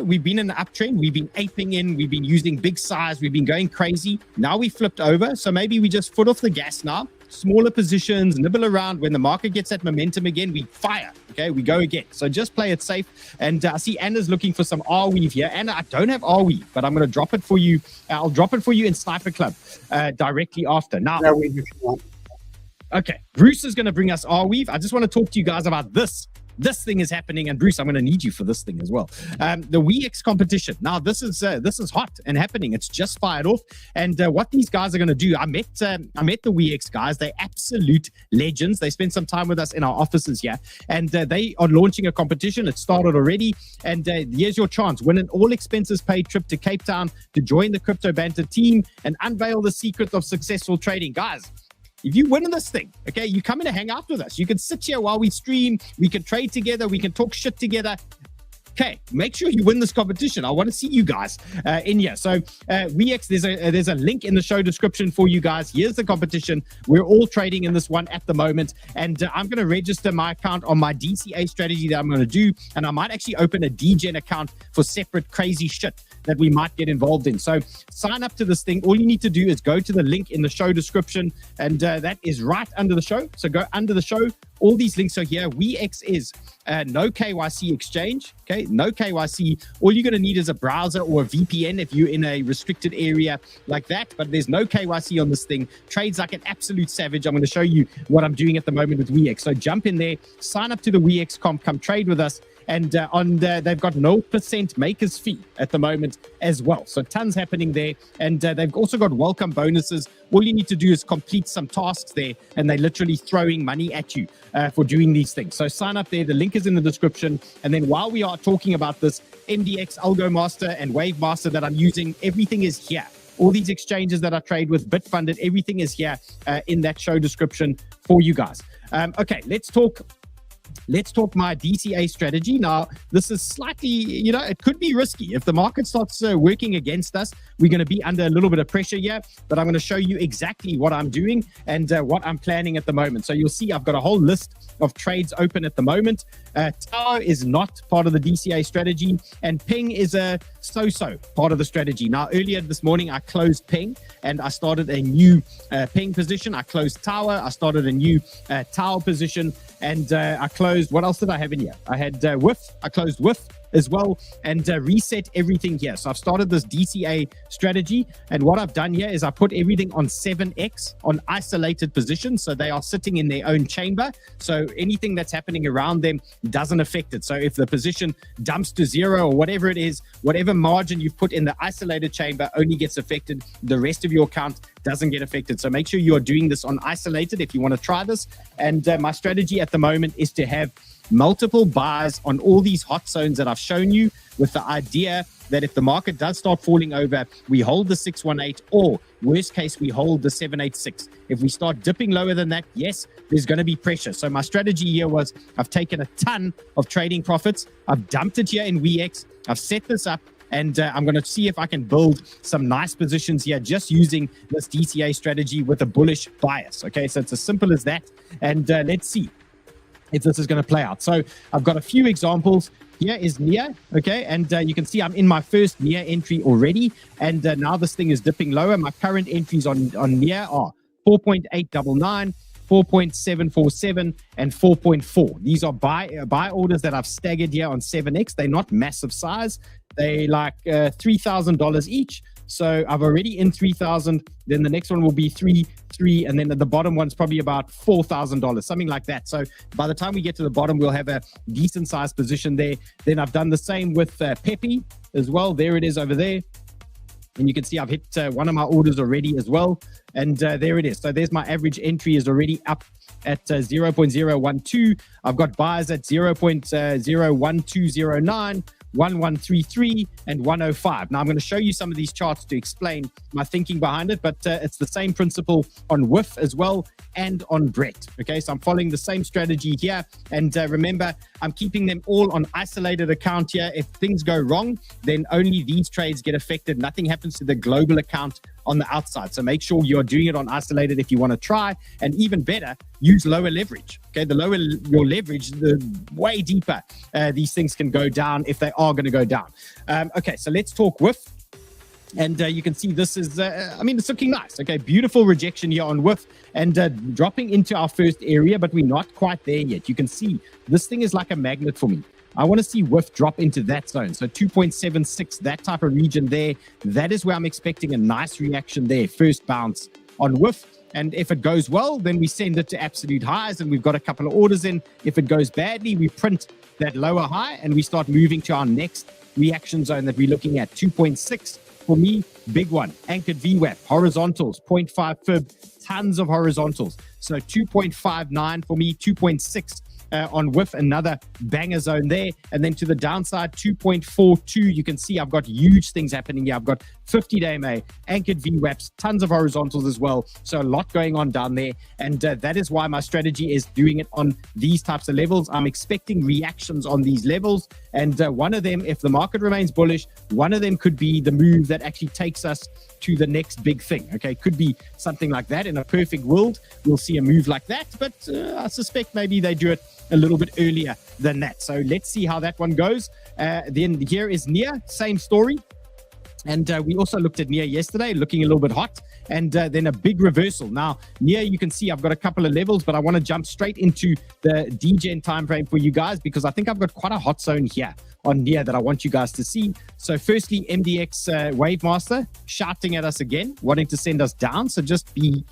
Speaker 1: we've been in the uptrend, we've been aping in, we've been using big size, we've been going crazy. Now we flipped over, so maybe we just foot off the gas now. Smaller positions, nibble around. When the market gets that momentum again, we fire. Okay, we go again. So just play it safe. And I see Anna's looking for some 𝗙𝗎𝗡 here. Anna, I don't have 𝗙𝗎𝗡, but I'm going to drop it for you. I'll drop it for you in Sniper Club directly after. Now, okay, Bruce is going to bring us 𝗙𝗎𝗡. I just want to talk to you guys about this. This thing is happening, and Bruce, I'm going to need you for this thing as well. The WEEX'S competition. Now, this is hot and happening. It's just fired off, and what these guys are going to do. I met the WEEX'S guys. They're absolute legends. They spent some time with us in our offices here, and they are launching a competition. It started already, and here's your chance: win an all-expenses-paid trip to Cape Town to join the Crypto Banter team and unveil the secret of successful trading, guys. If you win this thing, okay, you come in to hang out with us. You can sit here while we stream. We can trade together. We can talk shit together. Okay, make sure you win this competition. I want to see you guys in here. So WEEX'S, there's a link in the show description for you guys. Here's the competition. We're all trading in this one at the moment. And I'm going to register my account on my DCA strategy that I'm going to do. And I might actually open a DGen account for separate crazy shit that we might get involved in. So sign up to this thing. All you need to do is go to the link in the show description, and that is right under the show. So go under the show. All these links are here. WEEX'S no KYC exchange. Okay, no KYC. All you're going to need is a browser or a VPN if you're in a restricted area like that. But there's no KYC on this thing. Trades like an absolute savage. I'm going to show you what I'm doing at the moment with WEEX'S. So jump in there, sign up to the WEEX'S comp, come trade with us. And they've got 0% maker's fee at the moment as well. So tons happening there. And they've also got welcome bonuses. All you need to do is complete some tasks there, and they're literally throwing money at you for doing these things. So sign up there. The link is in the description. And then while we are talking about this MDX, Algo Master, and Wave Master that I'm using, everything is here. All these exchanges that I trade with, Bitfunded, everything is here in that show description for you guys. Okay, let's talk my DCA strategy. Now, this is slightly, it could be risky. If the market starts working against us, we're going to be under a little bit of pressure here, but I'm going to show you exactly what I'm doing and what I'm planning at the moment. So you'll see I've got a whole list of trades open at the moment. Tau is not part of the DCA strategy, and Ping is a so-so part of the strategy. Now, earlier this morning, I closed Ping and I started a new Ping position. I closed Tower. I started a new Tau position, and I closed, what else did I have in here? I had WIF. I closed WIF as well, and reset everything here. So I've started this DCA strategy, and what I've done here is I put everything on 7x on isolated positions, so they are sitting in their own chamber, so anything that's happening around them doesn't affect it. So if the position dumps to 0 or whatever it is, whatever margin you've put in the isolated chamber only gets affected. The rest of your account doesn't get affected. So make sure you're doing this on isolated if you want to try this. And my strategy at the moment is to have multiple buys on all these hot zones that I've shown you, with the idea that if the market does start falling over, we hold the 618, or worst case, we hold the 786. If we start dipping lower than that, yes, there's going to be pressure. So my strategy here was I've taken a ton of trading profits. I've dumped it here in WEEX. I've set this up, and I'm going to see if I can build some nice positions here just using this DCA strategy with a bullish bias. Okay, so it's as simple as that. And let's see if this is going to play out. So I've got a few examples. Here is NIA, okay, and you can see I'm in my first NIA entry already, and now this thing is dipping lower. My current entries on NIA are 4.899, 4.747, and 4.4. These are buy orders that I've staggered here on 7x. They're not massive size. They like $3,000 each. So I've already in 3,000. Then the next one will be 3, and then the bottom one's probably about $4,000, something like that. So by the time we get to the bottom, we'll have a decent sized position there. Then I've done the same with Pepe as well. There it is over there. And you can see I've hit one of my orders already as well. And there it is. So there's my average entry is already up at 0.012. I've got buys at 0.01209. 1133 and 105. Now I'm going to show you some of these charts to explain my thinking behind it, but it's the same principle on WIF as well and on Brett. Okay, so I'm following the same strategy here, and remember, I'm keeping them all on isolated account here. If things go wrong, then only these trades get affected. Nothing happens to the global account on the outside. So make sure you're doing it on isolated if you want to try, and even better, use lower leverage. Okay, the lower your leverage, the way deeper these things can go down if they are going to go down. Okay, so let's talk WIF. And you can see this is, it's looking nice. Okay, beautiful rejection here on WIF, and dropping into our first area, but we're not quite there yet. You can see this thing is like a magnet for me. I want to see WIF drop into that zone. So 2.76, that type of region there. That is where I'm expecting a nice reaction there. First bounce on WIF. And if it goes well, then we send it to absolute highs, and we've got a couple of orders in. If it goes badly, we print that lower high, and we start moving to our next reaction zone that we're looking at. 2.6 for me, big one. Anchored VWAP, horizontals, 0.5 fib, tons of horizontals. So 2.59 for me, 2.6 on WIF, another banger zone there. And then to the downside, 2.42. You can see I've got huge things happening here. I've got 50-day MA, anchored VWAPs, tons of horizontals as well. So a lot going on down there. And that is why my strategy is doing it on these types of levels. I'm expecting reactions on these levels. And one of them, if the market remains bullish, one of them could be the move that actually takes us to the next big thing. Okay, could be something like that. In a perfect world, we'll see a move like that. But I suspect maybe they do it a little bit earlier than that. So let's see how that one goes. Then here is NIA, same story. And we also looked at NIA yesterday, looking a little bit hot, and then a big reversal. Now, NIA, you can see I've got a couple of levels, but I want to jump straight into the DGen time frame for you guys, because I think I've got quite a hot zone here on NIA that I want you guys to see. So firstly, MDX Wave Master shouting at us again, wanting to send us down. So just be,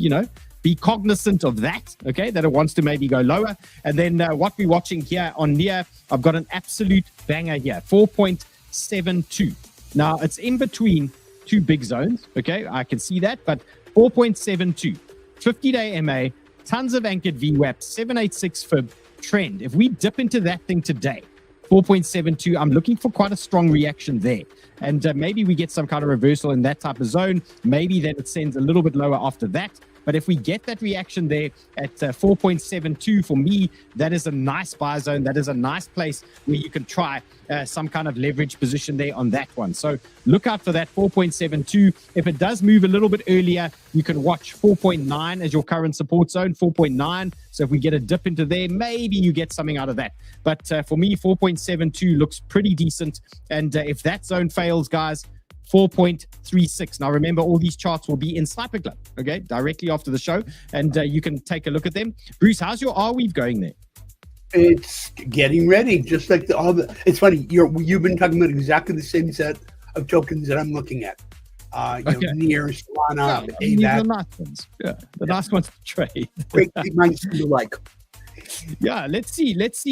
Speaker 1: be cognizant of that, okay, that it wants to maybe go lower. And then what we're watching here on NEAR, I've got an absolute banger here, 4.72. Now, it's in between two big zones, okay, I can see that, but 4.72, 50-day MA, tons of anchored VWAP, 786 fib, trend. If we dip into that thing today, 4.72, I'm looking for quite a strong reaction there. And maybe we get some kind of reversal in that type of zone. Maybe then it sends a little bit lower after that. But if we get that reaction there at 4.72, for me, that is a nice buy zone. That is a nice place where you can try some kind of leverage position there on that one. So look out for that 4.72. If it does move a little bit earlier, you can watch 4.9 as your current support zone, 4.9. So if we get a dip into there, maybe you get something out of that. But for me, 4.72 looks pretty decent. And if that zone fails, guys, 4.36. Now, remember, all these charts will be in Sniper Club, okay, directly after the show, and you can take a look at them. Bruce, how's your 𝗪𝗡 going there?
Speaker 2: It's getting ready, just like it's funny, you've been talking about exactly the same set of tokens that I'm looking at. NEAR, Solana,
Speaker 1: the nice ones. Yeah, the nice ones to trade.
Speaker 2: Great minds to like.
Speaker 1: Yeah, let's see. Let's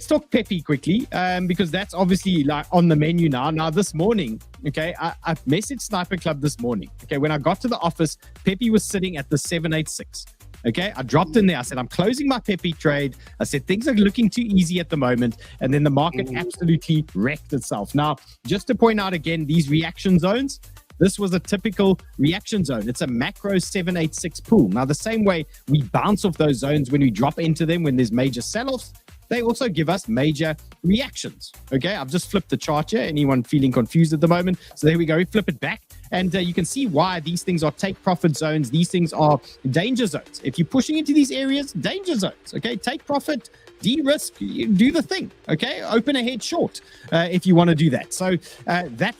Speaker 1: talk Peppy quickly, because that's obviously like on the menu now. Now, this morning, okay, I messaged Sniper Club this morning. Okay, when I got to the office, Peppy was sitting at the 786. Okay, I dropped in there. I said, I'm closing my Peppy trade. I said, things are looking too easy at the moment. And then the market absolutely wrecked itself. Now, just to point out again, these reaction zones, this was a typical reaction zone. It's a macro 786 pool. Now, the same way we bounce off those zones when we drop into them, when there's major sell-offs, they also give us major reactions. Okay, I've just flipped the chart here. Anyone feeling confused at the moment? So there we go. We flip it back. And you can see why these things are take profit zones. These things are danger zones. If you're pushing into these areas, danger zones. Okay, take profit, de-risk, do the thing. Okay, open a head short if you want to do that. So that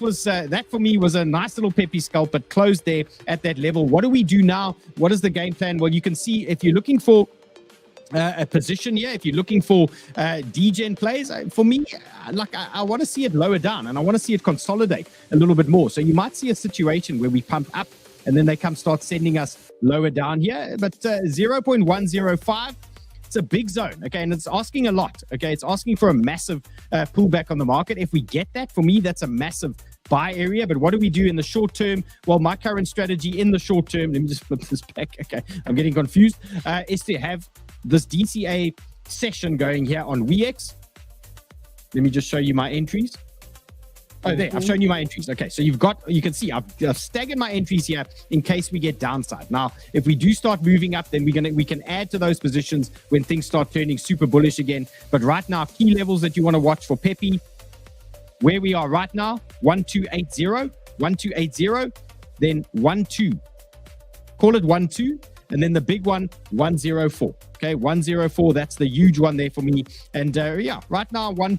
Speaker 1: for me was a nice little Peppy scalp, but closed there at that level. What do we do now? What is the game plan? Well, you can see if you're looking for a position here, if you're looking for degen plays, for me, I want to see it lower down, and I want to see it consolidate a little bit more. So you might see a situation where we pump up and then they start sending us lower down here. But 0.105, it's a big zone, okay, and it's asking a lot. Okay, it's asking for a massive pullback on the market. If we get that, for me, that's a massive buy area. But what do we do in the short term? Well, my current strategy in the short term, let me just flip this back. Okay, I'm getting confused, is to have this DCA session going here on WEEX'S. Let me just show you my entries. Oh, there, I've shown you my entries. Okay, so you can see I've staggered my entries here in case we get downside. Now, if we do start moving up, then we can add to those positions when things start turning super bullish again. But right now, key levels that you want to watch for Peppy, where we are right now, 1280, then 12. Call it 12. And then the big one, 104. Okay, 104, that's the huge one there for me. And yeah, right now, 12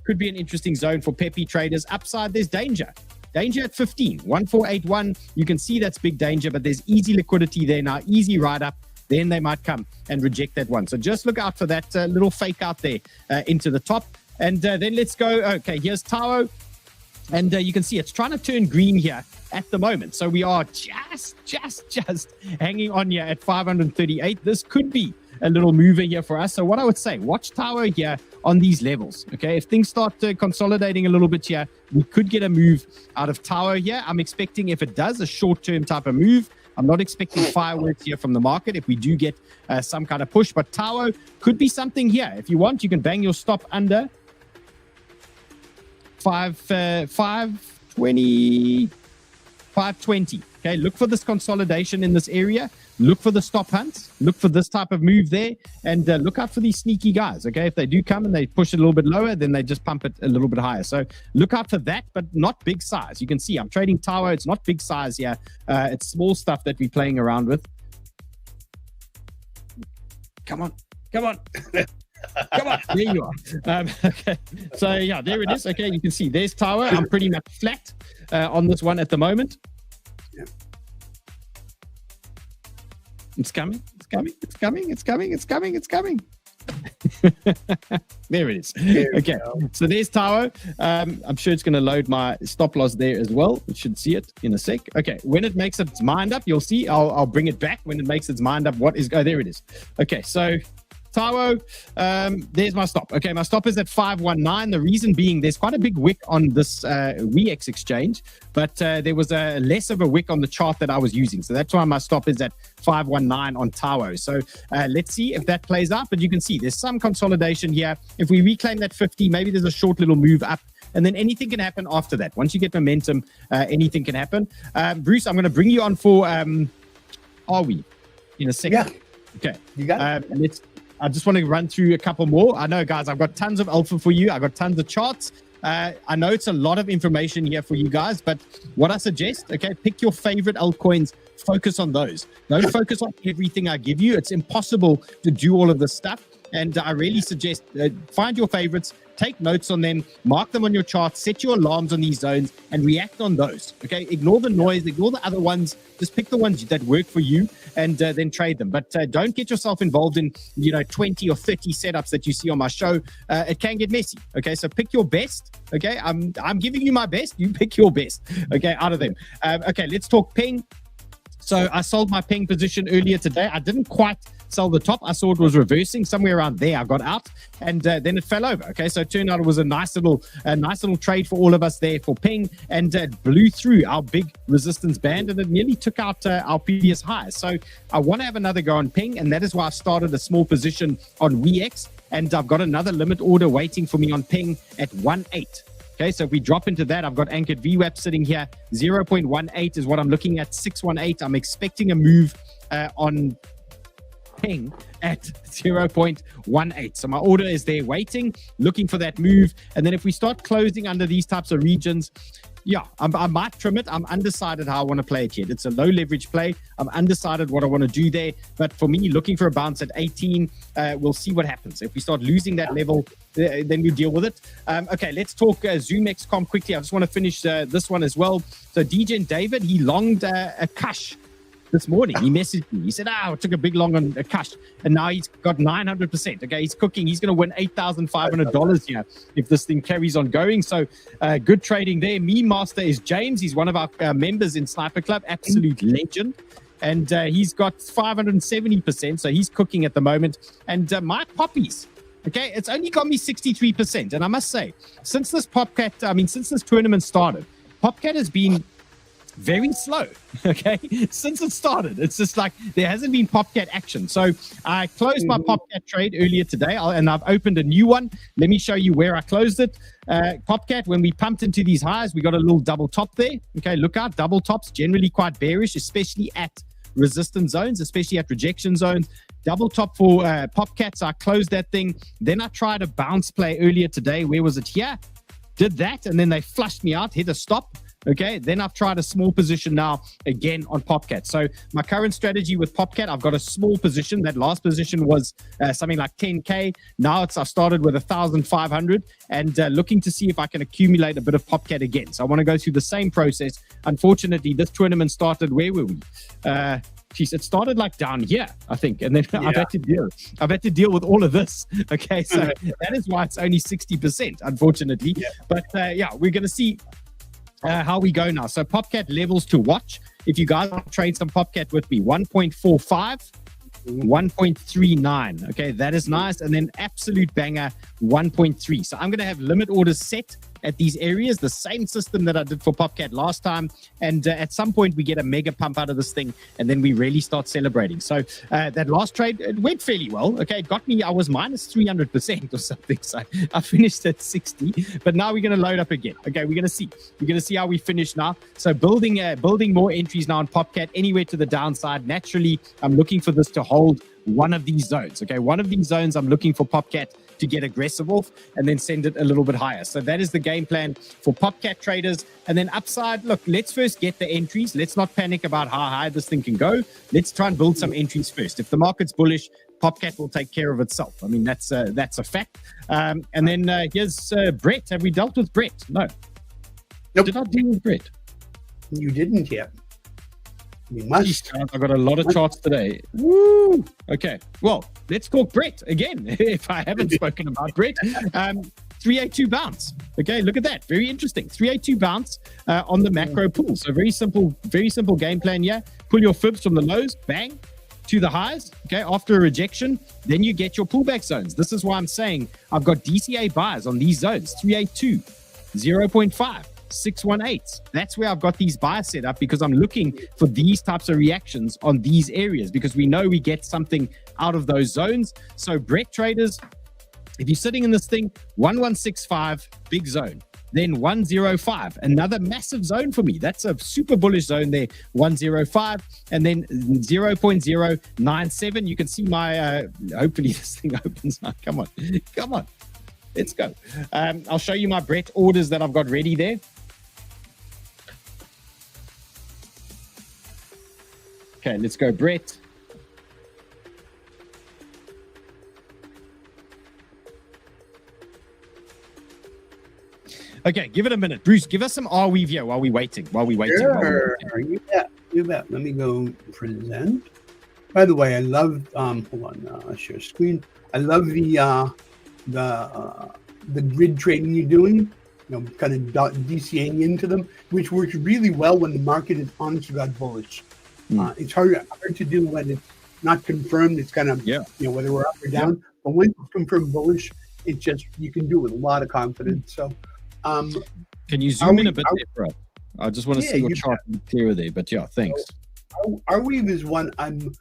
Speaker 1: could be an interesting zone for Peppy traders. Upside, there's danger. Danger at 15, 1481. You can see that's big danger, but there's easy liquidity there now, easy ride up. Then they might come and reject that one. So just look out for that little fake out there into the top. And then let's go. Okay, here's 𝗏𝗏. And you can see it's trying to turn green here at the moment. So we are just hanging on here at 538. This could be a little mover here for us. So what I would say, watch 𝗏𝗏 here on these levels. Okay, if things start consolidating a little bit here, we could get a move out of 𝗏𝗏 here. I'm expecting, if it does, a short-term type of move. I'm not expecting fireworks here from the market if we do get some kind of push. But 𝗏𝗏 could be something here. If you want, you can bang your stop under 520. Okay, look for this consolidation in this area. Look for the stop hunts. Look for this type of move there, and look out for these sneaky guys. Okay, if they do come and they push it a little bit lower, then they just pump it a little bit higher. So look out for that, but not big size. You can see I'm trading 𝗏𝗏. It's not big size here. It's small stuff that we're playing around with. Come on. Come on, there you are. Okay, so yeah, there it is. Okay, you can see there's 𝗏𝗏. I'm pretty much flat on this one at the moment.
Speaker 2: Yeah.
Speaker 1: It's coming. There it is.
Speaker 2: There we
Speaker 1: Okay,
Speaker 2: go.
Speaker 1: so there's Tawo. I'm sure it's going to load my stop loss there as well. You should see it in a sec. Okay, when it makes its mind up, you'll see. I'll bring it back when it makes its mind up. What is? Oh, there it is. Okay, so Tawo, there's my stop. Okay, my stop is at 519. The reason being there's quite a big wick on this WEEX exchange, but there was a less of a wick on the chart that I was using. So that's why my stop is at 519 on Tawo. So let's see if that plays out. But you can see there's some consolidation here. If we reclaim that 50, maybe there's a short little move up. And then anything can happen after that. Once you get momentum, anything can happen. Bruce, I'm going to bring you on for Are We in a second.
Speaker 2: Yeah.
Speaker 1: Okay.
Speaker 2: You got it.
Speaker 1: I just want to run through a couple more. I know, guys, I've got tons of alpha for you. I've got tons of charts. I know it's a lot of information here for you guys, but what I suggest, okay, pick your favorite altcoins, focus on those. Don't focus on everything I give you. It's impossible to do all of this stuff. And I really suggest find your favorites, take notes on them, mark them on your chart, set your alarms on these zones, and react on those. Okay, ignore the noise, ignore the other ones. Just pick the ones that work for you, and then trade them. But don't get yourself involved in 20 or 30 setups that you see on my show. It can get messy. Okay, so pick your best. Okay, I'm giving you my best. You pick your best. Okay, out of them. Okay, let's talk ping. So I sold my ping position earlier today. I didn't quite sell the top. I saw it was reversing somewhere around there. I got out, and then it fell over. Okay, so it turned out it was a nice little trade for all of us there for ping, and blew through our big resistance band, and it nearly took out our previous highs. So I want to have another go on ping, and that is why I started a small position on WEEX, and I've got another limit order waiting for me on ping at 1.8. Okay, so if we drop into that, I've got anchored VWAP sitting here. 0.18 is what I'm looking at. 618. I'm expecting a move on ping at 0.18. So my order is there waiting, looking for that move. And then if we start closing under these types of regions, yeah, I might trim it. I'm undecided how I want to play it yet. It's a low leverage play. I'm undecided what I want to do there. But for me, looking for a bounce at 18, we'll see what happens. If we start losing that level, then we deal with it. Okay, let's talk ZoomX Comp quickly. I just want to finish this one as well. So DJ and David, he longed a cash this morning. He messaged me. He said, I took a big long on a cash, and now he's got 900%. Okay, he's cooking. He's going to win $8,500 here if this thing carries on going. So good trading there. Meme master is James. He's one of our members in Sniper Club. Absolute legend. And he's got 570%. So he's cooking at the moment. And my poppies. Okay, it's only got me 63%. And I must say, since this tournament started, Popcat has been very slow, okay, since it started. It's just like there hasn't been Popcat action. So I closed my Popcat trade earlier today, and I've opened a new one. Let me show you where I closed it. Popcat, when we pumped into these highs, we got a little double top there. Okay, look out, double tops generally quite bearish, especially at resistance zones, especially at rejection zones. Double top for Popcat, so I closed that thing. Then I tried a bounce play earlier today. Where was it? Here. Did that, and then they flushed me out, hit a stop. Okay, then I've tried a small position now again on Popcat. So my current strategy with Popcat, I've got a small position. That last position was something like 10K. Now I started with 1,500 and looking to see if I can accumulate a bit of Popcat again. So I want to go through the same process. Unfortunately, this tournament started, where were we? It started like down here, I think, and then I've had to deal with all of this. Okay, so that is why it's only 60%, unfortunately. Yeah. But we're going to see how we go now. So Popcat levels to watch. If you guys want to trade some Popcat with me, 1.45, 1.39. Okay, that is nice. And then absolute banger, 1.3. So I'm going to have limit orders set at these areas, the same system that I did for Popcat last time. And at some point, we get a mega pump out of this thing, and then we really start celebrating. So that last trade, it went fairly well. Okay, it got me, I was minus 300% or something. So I finished at 60, but now we're going to load up again. Okay, we're going to see. We're going to see how we finish now. So building more entries now on Popcat, anywhere to the downside. Naturally, I'm looking for this to hold one of these zones. Okay, one of these zones I'm looking for Popcat to get aggressive off and then send it a little bit higher. So that is the game plan for Popcat traders. And then upside, look, let's first get the entries. Let's not panic about how high this thing can go. Let's try and build some entries first. If the market's bullish, Popcat will take care of itself. I mean, that's a fact. And then here's Brett. Have we dealt with Brett? No.
Speaker 2: Nope.
Speaker 1: Did I deal with Brett?
Speaker 2: You didn't yet. We must.
Speaker 1: I've got a lot of charts today. Woo! Okay. Well, let's talk Brett again, if I haven't spoken about Brett. 382 bounce. Okay, look at that. Very interesting. 382 bounce on the macro pull. So very simple game plan here. Pull your fibs from the lows, bang, to the highs. Okay, after a rejection, then you get your pullback zones. This is why I'm saying I've got DCA buys on these zones: 382, 0.5. 618. That's where I've got these buys set up, because I'm looking for these types of reactions on these areas, because we know we get something out of those zones. So Brett traders, if you're sitting in this thing, 1165, big zone. Then 105, another massive zone for me. That's a super bullish zone there, 105. And then 0.097. You can see my, hopefully this thing opens now. Come on. Let's go. I'll show you my Brett orders that I've got ready there. Okay, let's go, Brett. Okay, give it a minute. Bruce, give us some 𝗙𝗩𝗑 here while we're waiting.
Speaker 2: Sure. You bet. Let me go present. By the way, I love, hold on, I'll share screen. I love the grid trading you're doing, kind of DCAing into them, which works really well when the market is honest to God bullish. It's hard to do when it's not confirmed. It's kind of, whether we're up or down. But when it's confirmed bullish, it's just, you can do it with a lot of confidence. So,
Speaker 1: can you zoom in a bit there, bro? I just want to see your chart clearer there. But yeah, thanks.
Speaker 2: So, 𝗟𝗡𝗡 is one I'm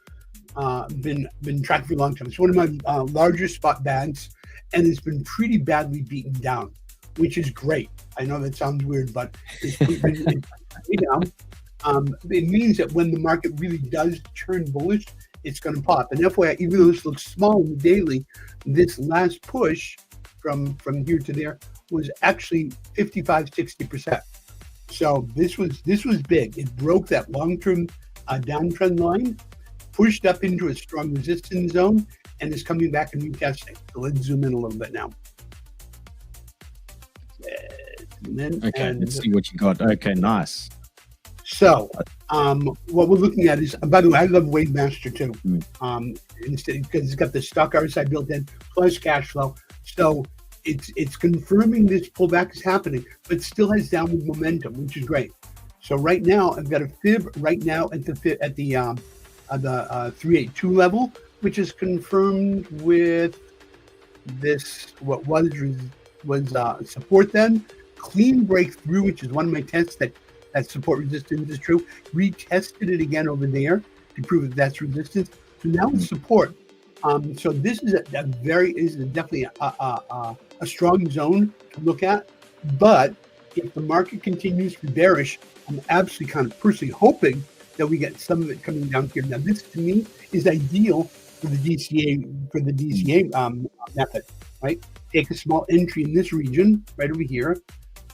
Speaker 2: been tracking for a long time. It's one of my larger spot bags, and it's been pretty badly beaten down, which is great. I know that sounds weird, but it's been down. It means that when the market really does turn bullish, it's going to pop. And FYI, even though this looks small in the daily, this last push from here to there was actually 55-60%. So this was big. It broke that long-term downtrend line, pushed up into a strong resistance zone, and is coming back and retesting. So let's zoom in a little bit now.
Speaker 1: Let's see what you got. Okay, nice.
Speaker 2: So what we're looking at is, by the way, I love WaveMaster too, because it's got the stock RSI built in plus cash flow. So it's confirming this pullback is happening, but still has downward momentum, which is great. So right now I've got a fib right now at the 382 level, which is confirmed with this what was support. Then clean breakthrough, which is one of my tests that support resistance is true. Retested it again over there to prove that that's resistance. So now it's support. So this is definitely a strong zone to look at. But if the market continues to be bearish, I'm absolutely kind of personally hoping that we get some of it coming down here. Now this to me is ideal for the DCA method, right? Take a small entry in this region right over here.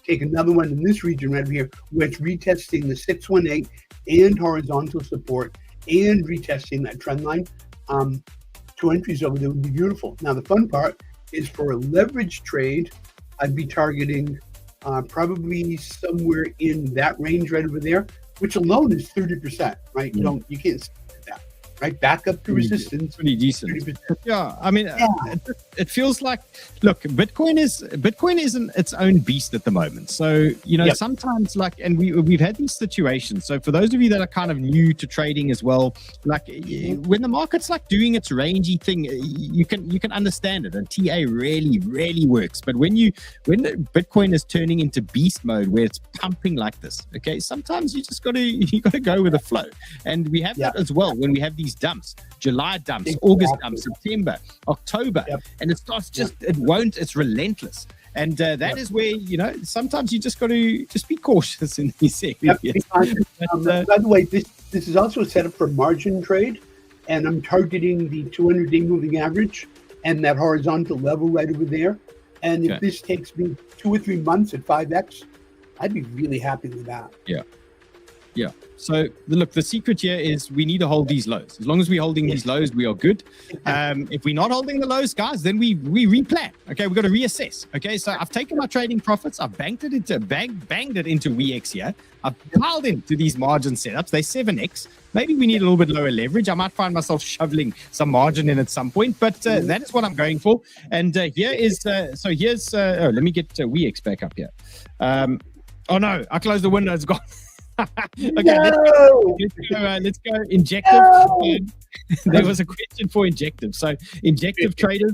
Speaker 2: Take another one in this region right over here, where it's retesting the 618 and horizontal support and retesting that trend line. 2 entries over there would be beautiful. Now the fun part is for a leverage trade, I'd be targeting probably somewhere in that range right over there, which alone is 30%, right? You can't see that, right? Back up to resistance.
Speaker 1: Pretty decent. 30%. Yeah, I mean, it feels like, look, Bitcoin isn't its own beast at the moment. So, sometimes and we've had these situations. So for those of you that are kind of new to trading as well, when the market's doing its rangy thing, you can understand it, and TA really works. But when the Bitcoin is turning into beast mode, where it's pumping like this, okay, sometimes you just gotta go with the flow. And we have that as well when we have these dumps, July dumps, August dumps, September, October, and it starts it's relentless. And that is where, sometimes you just got to be cautious in these areas.
Speaker 2: By the way, this is also set up for margin trade, and I'm targeting the 200-day moving average and that horizontal level right over there. And if this takes me 2 or 3 months at 5x, I'd be really happy with that.
Speaker 1: Yeah. Yeah. So look, the secret here is we need to hold these lows. As long as we're holding these lows, we are good. If we're not holding the lows, guys, then we replan. Okay, we've got to reassess. Okay, so I've taken my trading profits, I've banged it into WEEX here. I've piled into these margin setups. They're 7x. Maybe we need a little bit lower leverage. I might find myself shoveling some margin in at some point, but that is what I'm going for. And here is here's let me get WEEX back up here. Oh no, I closed the window. It's gone. Okay,
Speaker 2: No!
Speaker 1: let's go injective. No! There was a question for injective. So injective traders,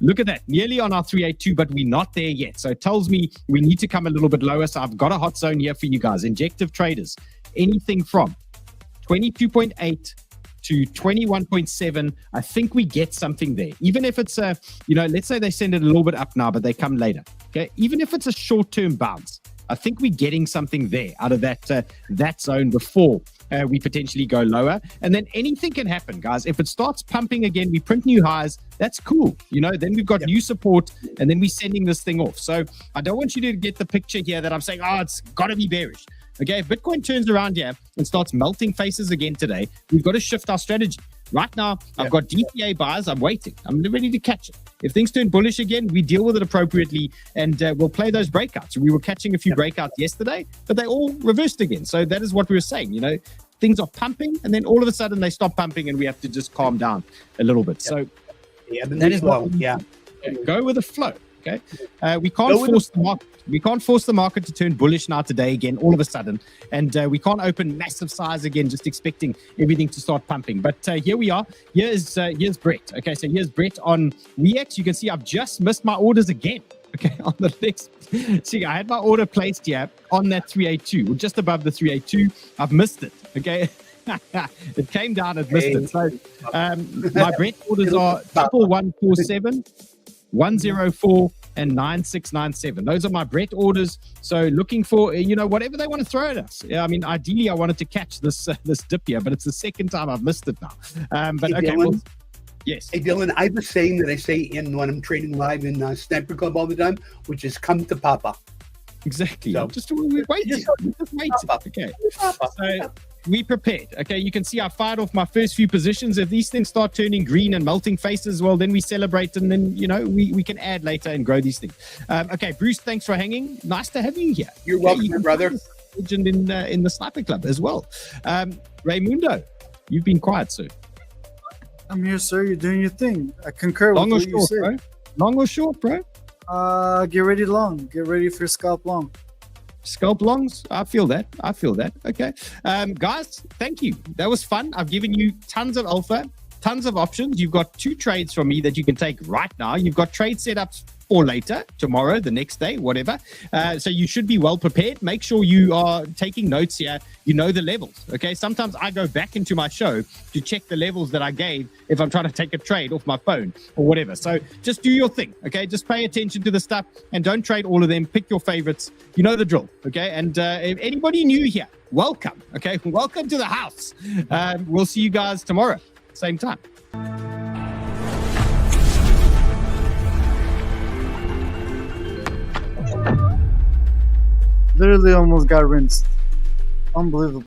Speaker 1: look at that, nearly on our 382, but we're not there yet. So it tells me we need to come a little bit lower. So I've got a hot zone here for you guys. Injective traders, anything from 22.8 to 21.7. I think we get something there. Even if it's let's say they send it a little bit up now, but they come later. Okay, even if it's a short-term bounce, I think we're getting something there out of that zone before we potentially go lower. And then anything can happen, guys. If it starts pumping again, we print new highs, that's cool. Then we've got new support, and then we're sending this thing off. So I don't want you to get the picture here that I'm saying, it's got to be bearish. Okay, if Bitcoin turns around here and starts melting faces again today, we've got to shift our strategy. Right now, I've got DPA buyers. I'm waiting. I'm ready to catch it. If things turn bullish again, we deal with it appropriately, and we'll play those breakouts. We were catching a few breakouts yesterday, but they all reversed again. So that is what we were saying. Things are pumping, and then all of a sudden they stop pumping, and we have to just calm down a little bit. So that is what go with the flow. Okay, we can't force the market. We can't force the market to turn bullish now today again, all of a sudden, and we can't open massive size again, just expecting everything to start pumping. But here we are. Here's Brett. Okay, so here's Brett on WEEX. You can see I've just missed my orders again. Okay, on the next. See, I had my order placed here on that 382, or just above the 382. I've missed it. Okay. It came down and missed it. So my Brett orders are 1147, 104. And 9697. Those are my Brett orders. So looking for whatever they want to throw at us. Yeah, I mean, ideally I wanted to catch this dip here, but it's the second time I've missed it now. But hey, okay,
Speaker 2: Dylan,
Speaker 1: yes.
Speaker 2: Hey Dylan, I have a saying that I say when I'm trading live in Sniper Club all the time, which is "Come to Papa."
Speaker 1: Exactly. So, we wait. Just wait. Okay. So we prepared. Okay, you can see I fired off my first few positions. If these things start turning green and melting faces, well, then we celebrate, and then we can add later and grow these things. Okay, Bruce, thanks for hanging. Nice to have you here.
Speaker 2: You're welcome, my brother.
Speaker 1: Legend in the Sniper Club as well. Raymundo, you've been quiet, sir.
Speaker 3: I'm here, sir. You're doing your thing. I concur with what you said.
Speaker 1: Bro? Long or short, bro?
Speaker 3: Get ready long. Get ready for scalp long.
Speaker 1: Scalp longs, I feel that. Okay, guys, thank you. That was fun. I've given you tons of alpha, tons of options. You've got 2 trades from me that you can take right now. You've got trade setups for later, tomorrow, the next day, whatever. So you should be well prepared. Make sure you are taking notes here. You know the levels. Okay, sometimes I go back into my show to check the levels that I gave if I'm trying to take a trade off my phone or whatever. So just do your thing. Okay, just pay attention to the stuff and don't trade all of them. Pick your favorites. You know the drill. Okay, and if anybody new here, welcome. Okay, welcome to the house. We'll see you guys tomorrow, same time.
Speaker 3: Literally almost got rinsed. Unbelievable.